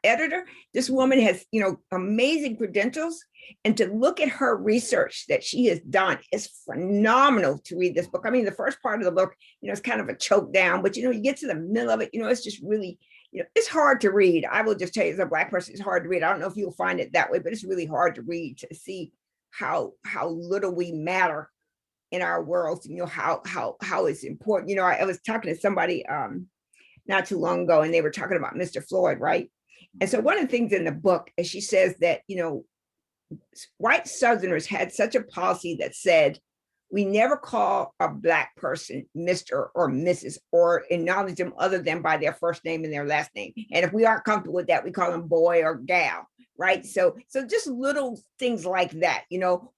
editor. This woman has, amazing credentials, and to look at her research that she has done is phenomenal to read this book. I mean, the first part of the book, it's kind of a choke down, but you get to the middle of it, it's just really, it's hard to read. I will just tell you, as a Black person, it's hard to read. I don't know if you'll find it that way, but it's really hard to read, to see how little we matter in our world, how it's important. I was talking to somebody not too long ago, and they were talking about Mr. Floyd, right? And so one of the things in the book is she says that, white Southerners had such a policy that said, we never call a Black person Mr. or Mrs. or acknowledge them other than by their first name and their last name. And if we aren't comfortable with that, we call them boy or gal, right? So just little things like that,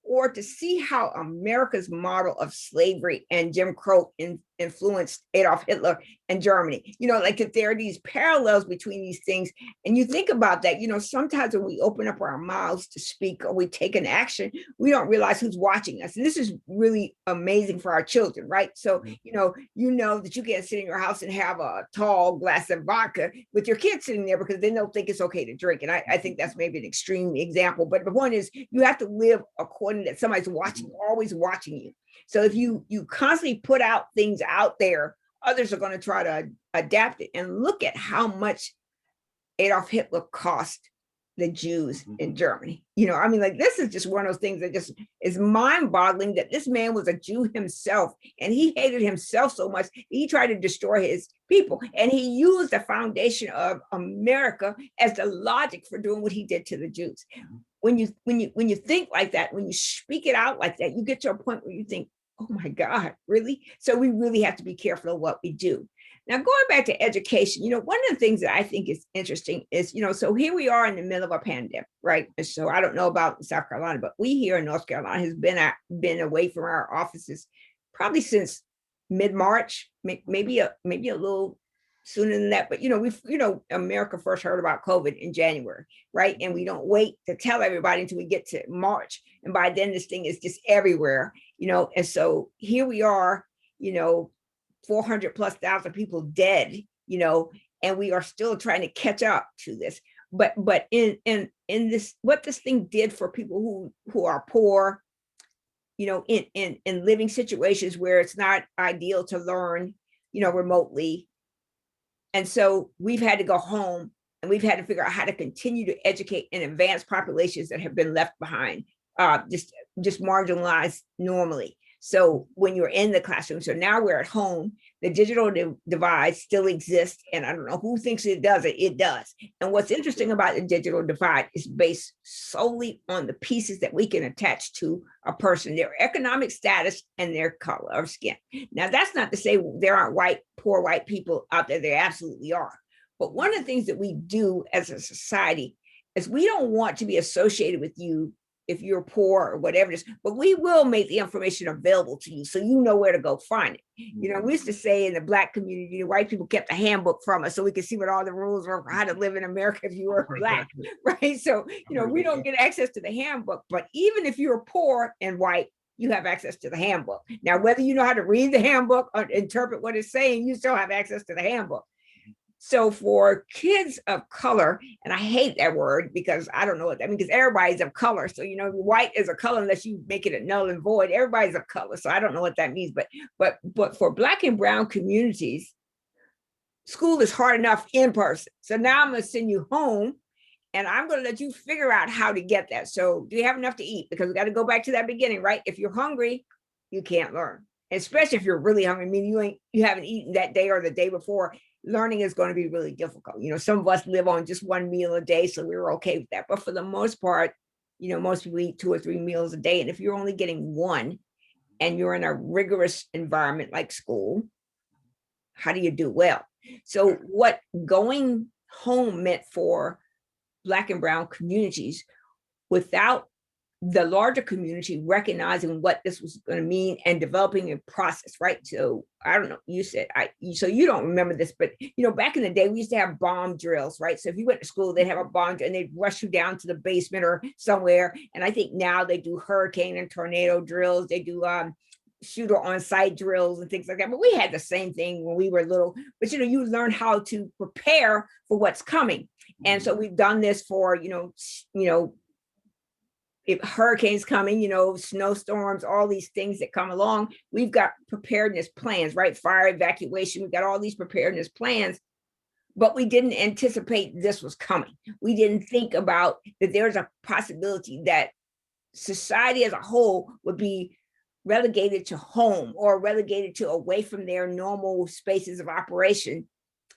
or to see how America's model of slavery and Jim Crow influenced Adolf Hitler and Germany, like if there are these parallels between these things. And you think about that, sometimes when we open up our mouths to speak or we take an action, we don't realize who's watching us. And this is really amazing for our children, right? So, that you can't sit in your house and have a tall glass of vodka with your kids sitting there because they don't think it's okay to drink. And I think that's maybe an extreme example, but the point is you have to live according that somebody's watching, always watching you. So if you constantly put out things out there, others are going to try to adapt it. And look at how much Adolf Hitler cost the Jews in Germany. This is just one of those things that just is mind-boggling, that this man was a Jew himself, and he hated himself so much he tried to destroy his people, and he used the foundation of America as the logic for doing what he did to the Jews. When you think like that, when you speak it out like that, you get to a point where you think, oh my God, really? So we really have to be careful of what we do. Now, going back to education, one of the things that I think is interesting is, so here we are in the middle of a pandemic, right? And so I don't know about South Carolina, but we here in North Carolina has been away from our offices probably since mid-March, maybe a little sooner than that. But, America first heard about COVID in January, right? And we don't wait to tell everybody until we get to March. And by then this thing is just everywhere, and so here we are, 400,000+ people dead, and we are still trying to catch up to this. But in this, what this thing did for people who are poor, in living situations where it's not ideal to learn, remotely. And so we've had to go home, and we've had to figure out how to continue to educate and advance populations that have been left behind, just marginalized normally. So when you're in the classroom, so now we're at home, the digital divide still exists. And I don't know who thinks it doesn't, it does. And what's interesting about the digital divide is based solely on the pieces that we can attach to a person, their economic status and their color of skin. Now, that's not to say there aren't poor white people out there. There absolutely are. But one of the things that we do as a society is we don't want to be associated with you if you're poor or whatever it is, but we will make the information available to you so you know where to go find it. We used to say in the Black community, the white people kept a handbook from us so we could see what all the rules were for how to live in America if you were Black, right? So, we don't get access to the handbook, but even if you're poor and white, you have access to the handbook. Now, whether you know how to read the handbook or interpret what it's saying, you still have access to the handbook. So for kids of color, and I hate that word because I don't know what that means, because everybody's of color. So, white is a color unless you make it a null and void. Everybody's of color. So I don't know what that means. But for Black and brown communities, school is hard enough in person. So now I'm going to send you home, and I'm going to let you figure out how to get that. So do you have enough to eat? Because we got to go back to that beginning, right? If you're hungry, you can't learn, especially if you're really hungry. I mean, you haven't eaten that day or the day before. Learning is going to be really difficult. Some of us live on just one meal a day, so we were okay with that. But for the most part, most people eat 2 or 3 meals a day. And if you're only getting one and you're in a rigorous environment like school, how do you do well? So what going home meant for Black and brown communities, without the larger community recognizing what this was going to mean and developing a process, right? So I don't know, you said, so you don't remember this, but back in the day, we used to have bomb drills, right? So if you went to school, they'd have a bomb drill and they'd rush you down to the basement or somewhere. And I think now they do hurricane and tornado drills. They do shooter on site drills and things like that. But we had the same thing when we were little, but you learn how to prepare for what's coming. And so we've done this for, if hurricanes coming, snowstorms, all these things that come along, we've got preparedness plans, right? Fire evacuation, we've got all these preparedness plans, but we didn't anticipate this was coming. We didn't think about that there's a possibility that society as a whole would be relegated to home or relegated to away from their normal spaces of operation.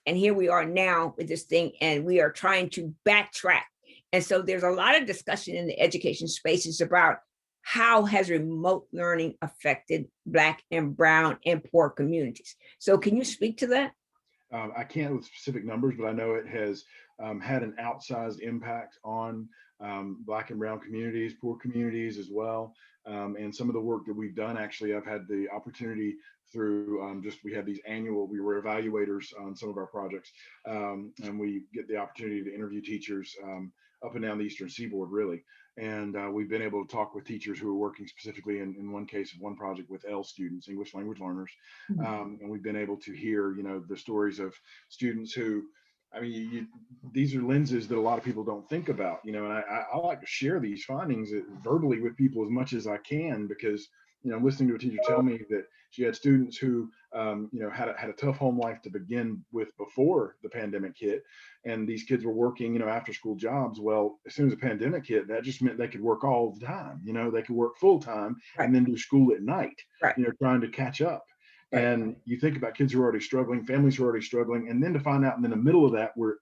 And here we are now with this thing, and we are trying to backtrack. And so there's a lot of discussion in the education spaces about how has remote learning affected Black and brown and poor communities. So can you speak to that? I can't with specific numbers, but I know it has had an outsized impact on Black and brown communities, poor communities as well. And some of the work that we've done, actually, I've had the opportunity through we had these annual, we were evaluators on some of our projects, and we get the opportunity to interview teachers up and down the Eastern Seaboard, really. And we've been able to talk with teachers who are working specifically in one case of one project with L students, English language learners. And we've been able to hear, the stories of students who, I mean, these are lenses that a lot of people don't think about, and I like to share these findings verbally with people as much as I can, because, I'm listening to a teacher tell me that she had students who, had a tough home life to begin with before the pandemic hit. And these kids were working, after school jobs. Well, as soon as the pandemic hit, that just meant they could work all the time. They could work full time and then do school at night, Right. Trying to catch up. Right. And you think about kids who are already struggling, families who are already struggling, and then to find out in the middle of that, we're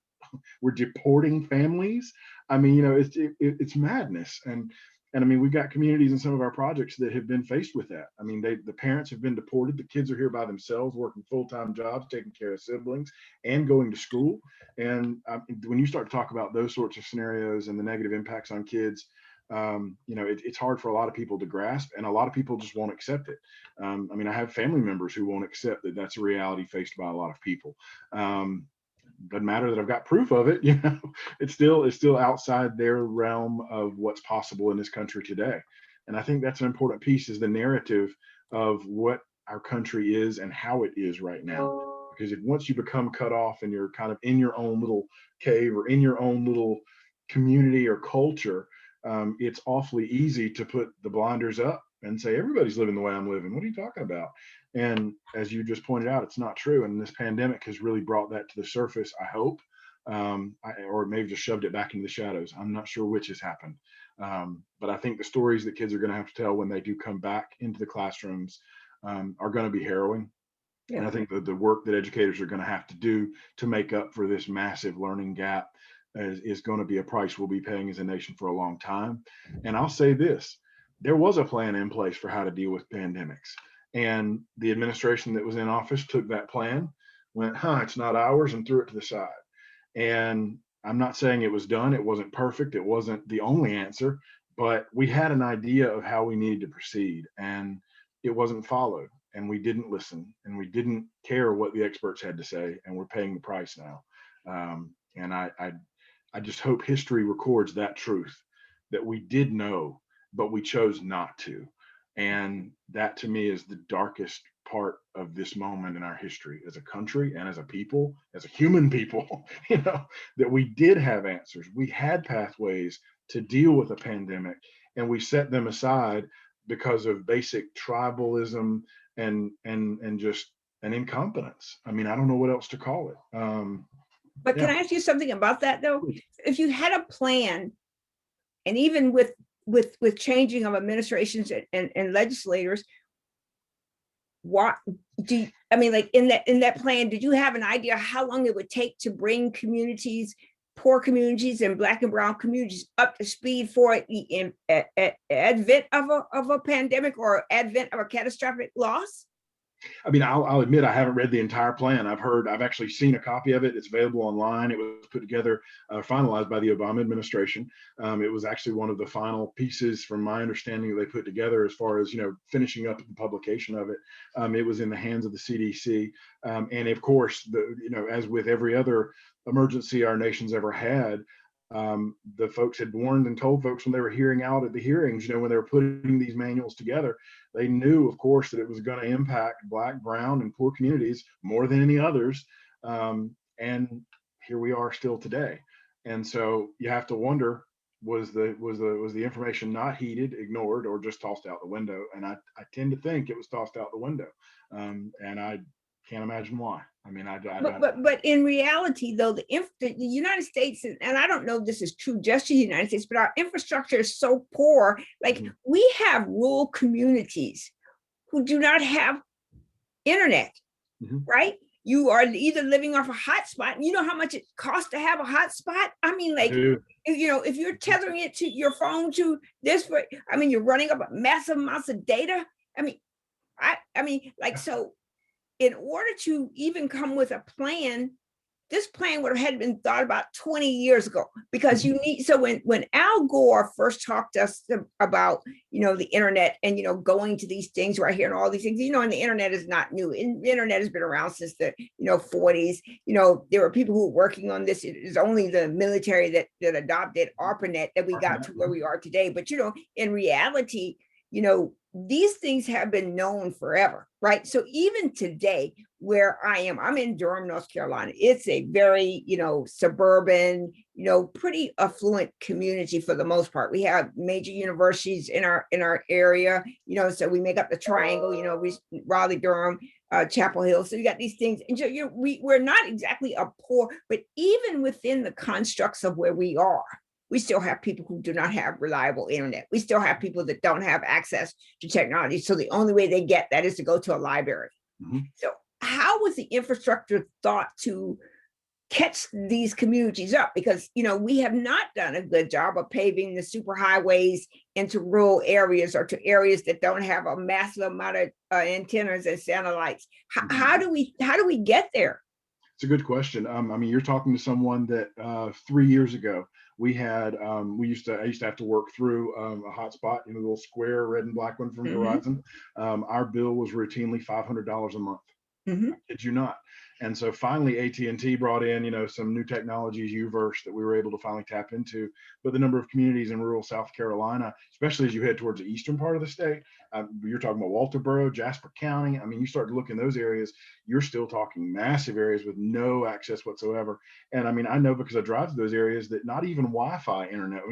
deporting families. I mean, it's madness. And I mean, we've got communities in some of our projects that have been faced with that. I mean, the parents have been deported. The kids are here by themselves, working full-time jobs, taking care of siblings, and going to school. And when you start to talk about those sorts of scenarios and the negative impacts on kids, it's hard for a lot of people to grasp, and a lot of people just won't accept it. I mean, I have family members who won't accept that that's a reality faced by a lot of people. Doesn't matter that I've got proof of it, it's still outside their realm of what's possible in this country today. And I think that's an important piece, is the narrative of what our country is and how it is right now. Because if once you become cut off and you're kind of in your own little cave or in your own little community or culture, it's awfully easy to put the blinders up and say, everybody's living the way I'm living. What are you talking about? And as you just pointed out, it's not true. And this pandemic has really brought that to the surface, I hope, or maybe just shoved it back into the shadows. I'm not sure which has happened. But I think the stories that kids are going to have to tell when they do come back into the classrooms are going to be harrowing. Yeah. And I think that the work that educators are going to have to do to make up for this massive learning gap is going to be a price we'll be paying as a nation for a long time. And I'll say this, there was a plan in place for how to deal with pandemics. And the administration that was in office took that plan, went, it's not ours, and threw it to the side. And I'm not saying it was done. It wasn't perfect. It wasn't the only answer, but we had an idea of how we needed to proceed, and it wasn't followed. And we didn't listen, and we didn't care what the experts had to say, and we're paying the price now. And I just hope history records that truth, that we did know, but we chose not to. And that, to me, is the darkest part of this moment in our history as a country and as a people, as a human people, that we did have answers. We had pathways to deal with a pandemic, and we set them aside because of basic tribalism and just an incompetence. I mean, I don't know what else to call it. But can I ask you something about that, though? If you had a plan, and even with changing of administrations and legislators, what do you, I mean, like in that plan, did you have an idea how long it would take to bring communities, poor communities and Black and brown communities, up to speed for the advent of a pandemic or advent of a catastrophic loss? I mean, I'll admit I haven't read the entire plan. I've actually seen a copy of it. It's available online. It was put together, finalized by the Obama administration. It was actually one of the final pieces, from my understanding, that they put together as far as, finishing up the publication of it. It was in the hands of the CDC. And of course, as with every other emergency our nation's ever had, the folks had warned and told folks when they were hearing out at the hearings, when they were putting these manuals together, they knew, of course, that it was going to impact Black, brown, and poor communities more than any others. And here we are still today. And so you have to wonder, was the information not heeded, ignored, or just tossed out the window? And I tend to think it was tossed out the window. And I can't imagine why. I mean, but in reality, though, the United States, and I don't know if this is true just to the United States, but our infrastructure is so poor. Like, we have rural communities who do not have internet, right? You are either living off a hotspot, and you know how much it costs to have a hotspot. I mean, like, if you're tethering it to your phone to this, I mean, you're running up massive amounts of data. I mean, like, so in order to even come with a plan, this plan would have had been thought about 20 years ago, because you need, so when Al Gore first talked to us about, the internet and, going to these things right here and all these things, and the internet is not new. The internet has been around since the, 40s. There were people who were working on this. It is only the military that adopted ARPANET that we got to where we are today. But, in reality, these things have been known forever, right? So even today, where I'm in Durham, North Carolina. It's a very, suburban, pretty affluent community for the most part. We have major universities in our area, so we make up the triangle, Raleigh, Durham, Chapel Hill. So you got these things, and we're not exactly a poor, but even within the constructs of where we are, we still have people who do not have reliable internet. We still have people that don't have access to technology. So the only way they get that is to go to a library. So how was the infrastructure thought to catch these communities up? Because, we have not done a good job of paving the superhighways into rural areas or to areas that don't have a massive amount of antennas and satellites. How do we get there? It's a good question. I mean, you're talking to someone that 3 years ago we had. I used to have to work through a hotspot, a little square red and black one from Verizon. Our bill was routinely $500 a month. I kid you not. And so finally AT&T brought in, some new technologies, UVerse, that we were able to finally tap into. But the number of communities in rural South Carolina, especially as you head towards the eastern part of the state, you're talking about Walterboro, Jasper County. I mean, you start to look in those areas, you're still talking massive areas with no access whatsoever. And I mean, I know because I drive to those areas that not even Wi-Fi internet,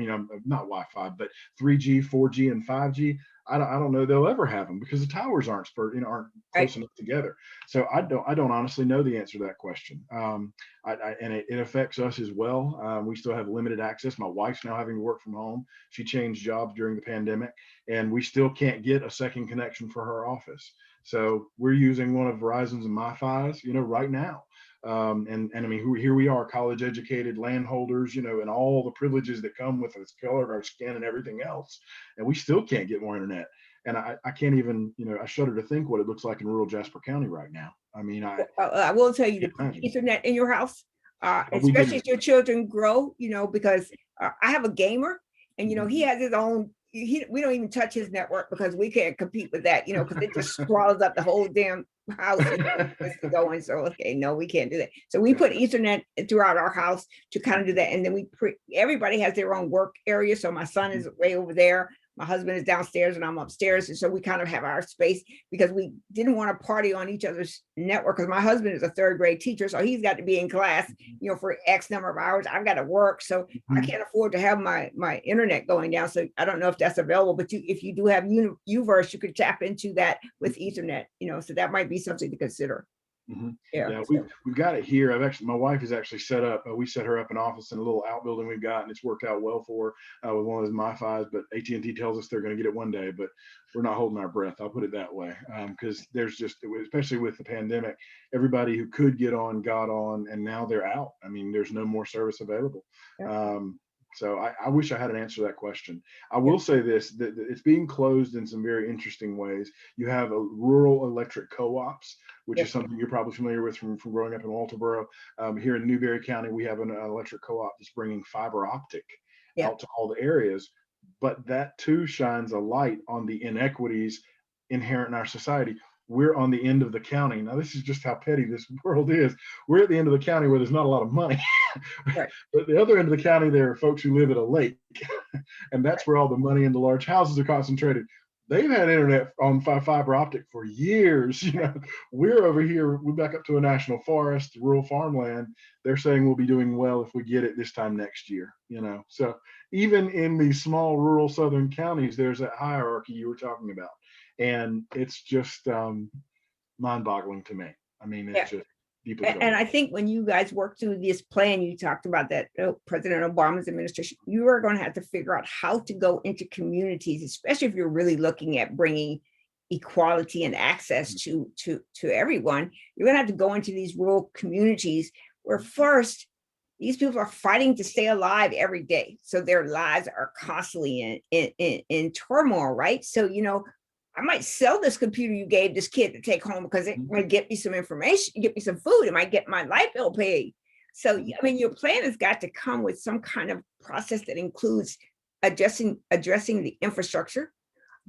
not Wi-Fi, but 3G, 4G, and 5G. I don't know they'll ever have them because the towers aren't close enough together. So I don't honestly know the answer to that question. And it affects us as well. We still have limited access. My wife's now having to work from home. She changed jobs during the pandemic, and we still can't get a second connection for her office. So we're using one of Verizon's and MiFi's, right now. And I mean, here we are, college educated landholders, and all the privileges that come with the color of our skin and everything else. And we still can't get more internet. And I can't even, I shudder to think what it looks like in rural Jasper County right now. I mean, I will tell you to put Ethernet in your house, especially as your children grow, because I have a gamer, and, he has his own. We don't even touch his network because we can't compete with that, because it just swallows up the whole damn house. Going, so okay, no, we can't do that. So we put Ethernet throughout our house to kind of do that, and then everybody has their own work area. So my son is way over there. My husband is downstairs and I'm upstairs. And so we kind of have our space because we didn't want to party on each other's network, because my husband is a third grade teacher. So he's got to be in class, for X number of hours. I've got to work. So I can't afford to have my internet going down. So I don't know if that's available, but if you do have UVerse, you could tap into that with Ethernet, so that might be something to consider. Yeah, we've got it here. My wife has actually set up. We set her up an office in a little outbuilding we've got, and it's worked out well for her with one of those MiFi's. But AT&T tells us they're going to get it one day, but we're not holding our breath. I'll put it that way, because there's just, especially with the pandemic, everybody who could get on got on, and now they're out. I mean, there's no more service available. So I wish I had an answer to that question. I will say this, that it's being closed in some very interesting ways. You have a rural electric co-ops, which is something you're probably familiar with from growing up in Walterboro. Here in Newberry County, we have an electric co-op that's bringing fiber optic out to all the areas. But that too shines a light on the inequities inherent in our society. We're on the end of the county. Now, this is just how petty this world is. We're at the end of the county where there's not a lot of money. But at the other end of the county, there are folks who live at a lake. And that's where all the money in the large houses are concentrated. They've had internet on fiber optic for years. We're over here, we're back up to a national forest, rural farmland. They're saying we'll be doing well if we get it this time next year. So even in these small rural southern counties, there's that hierarchy you were talking about. And it's just mind-boggling to me. I mean, it's just deeply. And I think when you guys worked through this plan, you talked about that President Obama's administration, you are going to have to figure out how to go into communities, especially if you're really looking at bringing equality and access to everyone, you're going to have to go into these rural communities where first these people are fighting to stay alive every day. So their lives are constantly in turmoil, right? So, I might sell this computer you gave this kid to take home because it might get me some information, get me some food, it might get my light bill paid. So, I mean, your plan has got to come with some kind of process that includes addressing the infrastructure,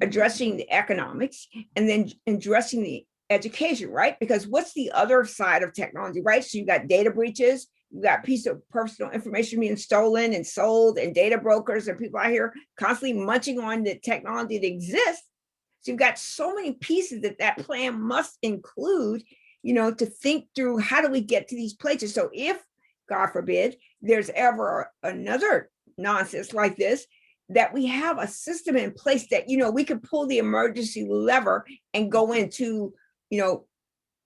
addressing the economics, and then addressing the education, right? Because what's the other side of technology, right? So you got data breaches, you got piece of personal information being stolen and sold, and data brokers and people out here constantly munching on the technology that exists. So you've got so many pieces that plan must include, to think through how do we get to these places. So if, God forbid, there's ever another nonsense like this, that we have a system in place that, we can pull the emergency lever and go into,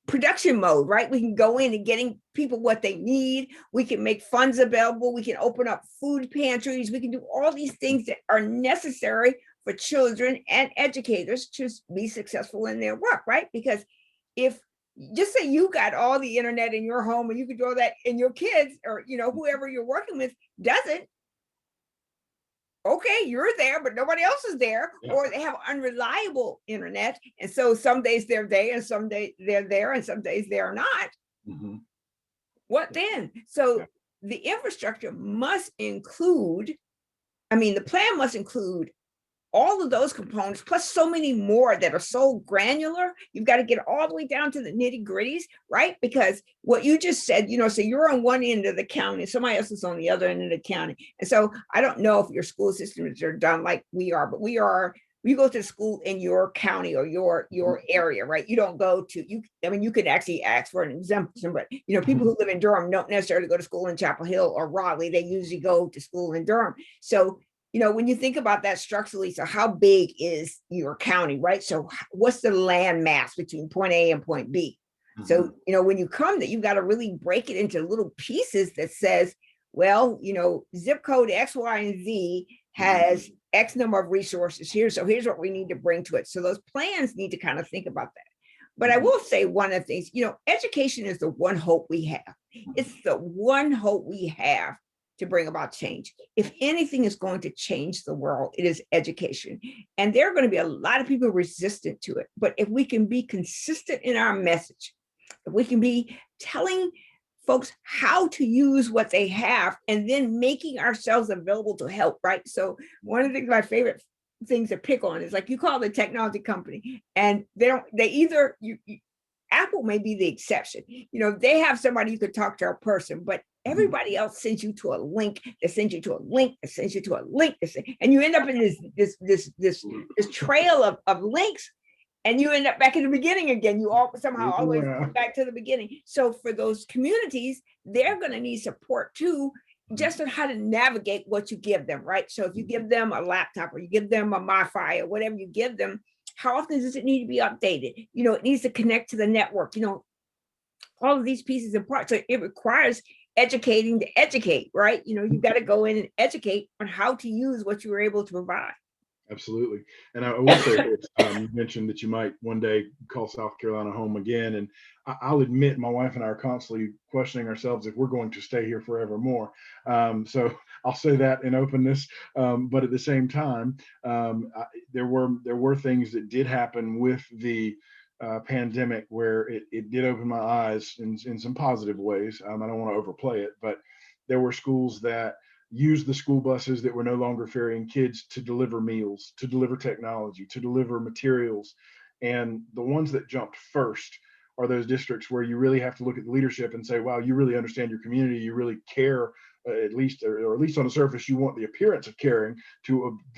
production mode, right? We can go in and getting people what they need. We can make funds available. We can open up food pantries. We can do all these things that are necessary for children and educators to be successful in their work, right? Because if just say you got all the internet in your home and you could do all that, and your kids or whoever you're working with doesn't, okay, you're there, but nobody else is there, or they have unreliable internet. And so some days they're there and some days they're there and some days they're not. What then? So the infrastructure must include, the plan must include all of those components, plus so many more that are so granular. You've got to get all the way down to the nitty gritties, right? Because what you just said, so you're on one end of the county, somebody else is on the other end of the county. And so I don't know if your school systems are done like we are, but you go to school in your county or your area, right? You don't go to, you could actually ask for an exemption, but people who live in Durham don't necessarily go to school in Chapel Hill or Raleigh. They usually go to school in Durham. So when you think about that structurally, so how big is your county, right? So what's the land mass between point A and point B? So, when you come that, you've got to really break it into little pieces that says, well, zip code X, Y, and Z has X number of resources here. So here's what we need to bring to it. So those plans need to kind of think about that. But I will say one of the things, education is the one hope we have. It's the one hope we have to bring about change. If anything is going to change the world, it is education. And there are going to be a lot of people resistant to it. But if we can be consistent in our message, if we can be telling folks how to use what they have and then making ourselves available to help, right? So one of the things, my favorite things to pick on is like you call the technology company and Apple may be the exception. They have somebody you could talk to a person, but everybody else sends you to a link that sends you to a link that sends you to a link, and you end up in this trail of links, and you end up back in the beginning again. You all somehow always go back to the beginning. So for those communities, they're going to need support too, just on how to navigate what you give them, right? So if you give them a laptop or you give them a Wi-Fi or whatever you give them, how often does it need to be updated? It needs to connect to the network, all of these pieces and parts. So it requires educating to educate, right? You've got to go in and educate on how to use what you were able to provide. Absolutely. And I will say this, you mentioned that you might one day call South Carolina home again. And I'll admit my wife and I are constantly questioning ourselves if we're going to stay here forevermore. So I'll say that in openness. But at the same time, there were things that did happen with the pandemic where it did open my eyes in some positive ways. I don't want to overplay it, but there were schools that use the school buses that were no longer ferrying kids to deliver meals, to deliver technology, to deliver materials. And the ones that jumped first are those districts where you really have to look at the leadership and say, wow, you really understand your community. You really care, at least, or at least on the surface, you want the appearance of caring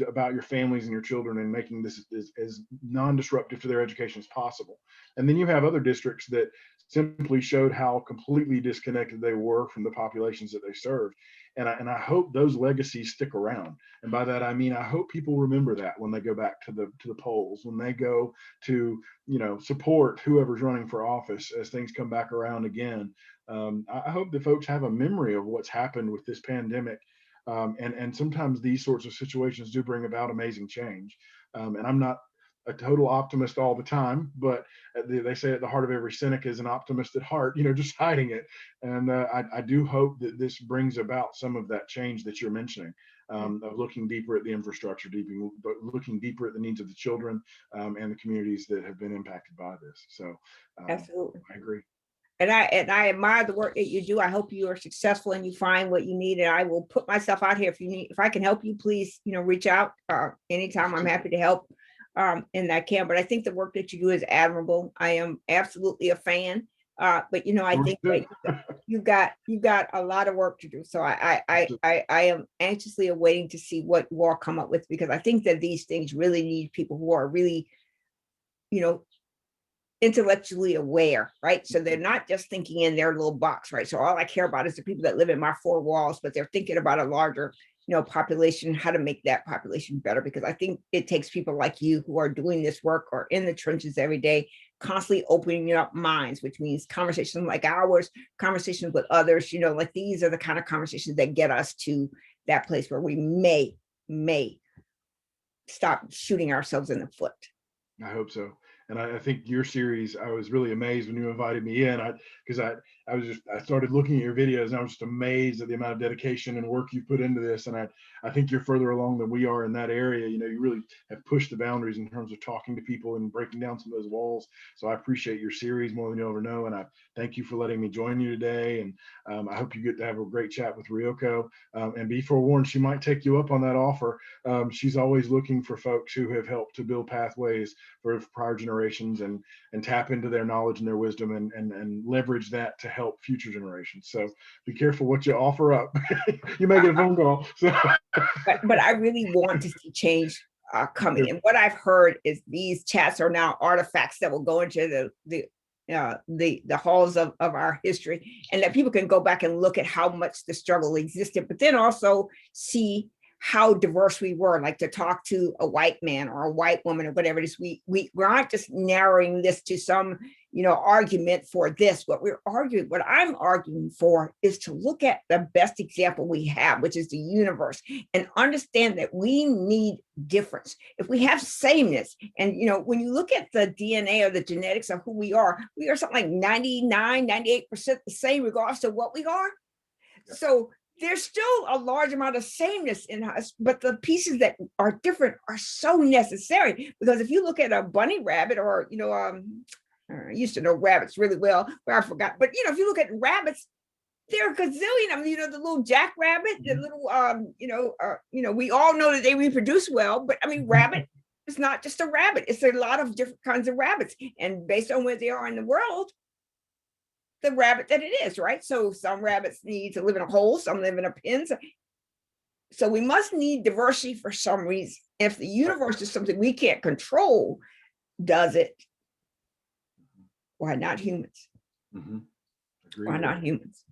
about your families and your children and making this as non-disruptive to their education as possible. And then you have other districts that simply showed how completely disconnected they were from the populations that they served. And I hope those legacies stick around. And by that I mean I hope people remember that when they go back to the polls, when they go to support whoever's running for office as things come back around again. I hope that folks have a memory of what's happened with this pandemic. And sometimes these sorts of situations do bring about amazing change. And I'm not a total optimist all the time, but they say at the heart of every cynic is an optimist at heart, just hiding it. And I do hope that this brings about some of that change that you're mentioning, of looking deeper at the infrastructure, but looking deeper at the needs of the children, and the communities that have been impacted by this. So Absolutely. I agree. And I admire the work that you do. I hope you are successful and you find what you need. And I will put myself out here. If I can help you, please, reach out anytime. I'm happy to help and I can. But I think the work that you do is admirable. I am absolutely a fan. But I think that you've got a lot of work to do. So I am anxiously awaiting to see what you all come up with, because I think that these things really need people who are really, intellectually aware, right? So they're not just thinking in their little box, right? So all I care about is the people that live in my four walls, but they're thinking about a larger, population, how to make that population better. Because I think it takes people like you who are doing this work or in the trenches every day, constantly opening up minds, which means conversations like ours, conversations with others, like these are the kind of conversations that get us to that place where we may stop shooting ourselves in the foot. I hope so. And I think your series, I was really amazed when you invited me in. Because I started looking at your videos and I was just amazed at the amount of dedication and work you put into this. And I think you're further along than we are in that area. You really have pushed the boundaries in terms of talking to people and breaking down some of those walls. So I appreciate your series more than you'll ever know. And I thank you for letting me join you today. And I hope you get to have a great chat with Ryoko. And be forewarned, she might take you up on that offer. She's always looking for folks who have helped to build pathways for prior generations, and tap into their knowledge and their wisdom, and leverage that to help future generations. So be careful what you offer up. You may get a phone call. So. But I really want to see change coming. And what I've heard is these chats are now artifacts that will go into the halls of our history, and that people can go back and look at how much the struggle existed, but then also see how diverse we were. Like, to talk to a white man or a white woman or whatever it is, we aren't just narrowing this to some argument for this. What I'm arguing for is to look at the best example we have, which is the universe, and understand that we need difference if we have sameness. And when you look at the DNA or the genetics of who we are something like 99-98% the same regardless of what we are. So there's still a large amount of sameness in us, but the pieces that are different are so necessary. Because if you look at a bunny rabbit, or I used to know rabbits really well, but I forgot. But if you look at rabbits, there are a gazillion of them. The little jackrabbit, the little we all know that they reproduce well, but I mean, rabbit is not just a rabbit. It's a lot of different kinds of rabbits, and based on where they are in the world, the rabbit that it is, right? So some rabbits need to live in a hole, some live in a pen. So we must need diversity for some reason. If the universe is something we can't control, does it? Why not humans? Why not humans?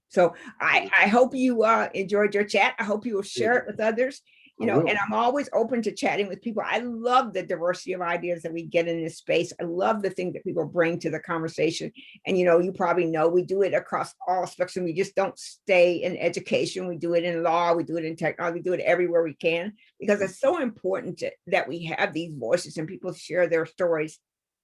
So I hope you enjoyed your chat. I hope you will share it with others. And I'm always open to chatting with people. I love the diversity of ideas that we get in this space. I love the thing that people bring to the conversation. And, you probably know we do it across all spectrum. We just don't stay in education. We do it in law. We do it in technology. We do it everywhere we can, because it's so important that we have these voices and people share their stories,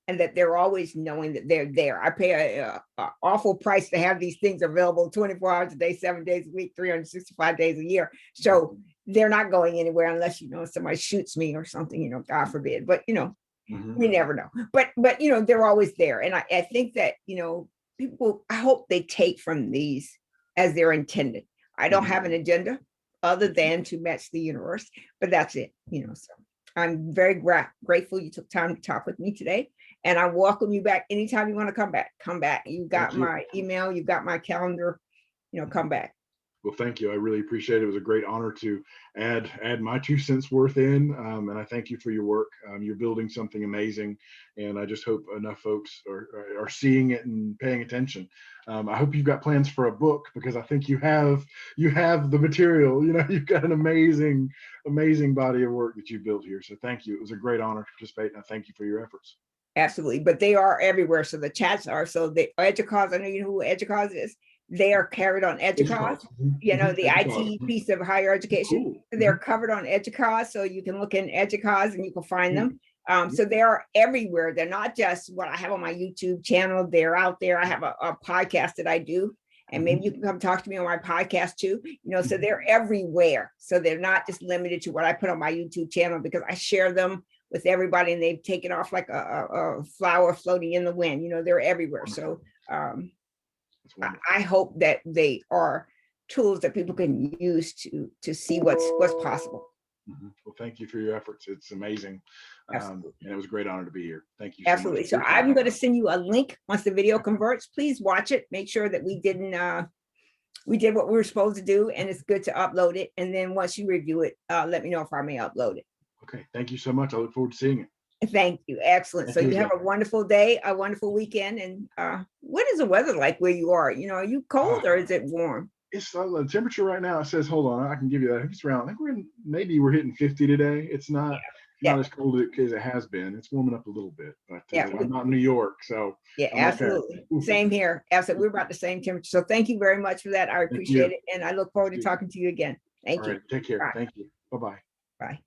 and that they're always knowing that they're there. I pay a awful price to have these things available 24 hours a day, 7 days a week, 365 days a year. So they're not going anywhere unless, somebody shoots me or something, God forbid. But, we never know. But they're always there. And I think that, people, I hope they take from these as they're intended. I don't have an agenda other than to match the universe, but that's it, so. I'm very grateful you took time to talk with me today, and I welcome you back anytime you want to come back. Come back. You got my email, you got my calendar, come back. Well, thank you. I really appreciate it. It was a great honor to add my 2 cents worth in, and I thank you for your work. You're building something amazing, and I just hope enough folks are seeing it and paying attention. I hope you've got plans for a book, because I think you have the material. You've got an amazing body of work that you built here. So thank you. It was a great honor to participate, and I thank you for your efforts. Absolutely, but they are everywhere. So the chats are. So the EDUCAUSE, I know you know who EDUCAUSE is. they are carried on EDUCAUSE, you know, the Educause. IT piece of higher education. Cool. They're covered on EDUCAUSE, so you can look in EDUCAUSE and you can find them. Yeah. So they are everywhere. They're not just what I have on my YouTube channel. They're out there. I have a podcast that I do, and maybe you can come talk to me on my podcast too. You know, so they're everywhere. So they're not just limited to what I put on my YouTube channel, because I share them with everybody and they've taken off like a flower floating in the wind. You know, they're everywhere. So I hope that they are tools that people can use to see what's possible. Well, thank you for your efforts. It's amazing. And it was a great honor to be here. Thank you. Absolutely. So I'm going to send you a link once the video converts. Please watch it. Make sure that we did what we were supposed to do, and it's good to upload it. And then once you review it, let me know if I may upload it. Okay. Thank you so much. I look forward to seeing it. Thank you. Excellent. So you have a wonderful day, a wonderful weekend. And what is the weather like where you are? You know, are you cold or is it warm? It's the temperature right now. It says, hold on, I can give you that. I think it's around, I think maybe we're hitting 50 today. It's not as cold as it has been. It's warming up a little bit, but I'm not in New York, so yeah, absolutely. Okay. Same here. Absolutely. We're about the same temperature. So thank you very much for that. I appreciate it. And I look forward to talking to you again. Thank you. Take care. Bye. Thank you. Bye-bye. Bye.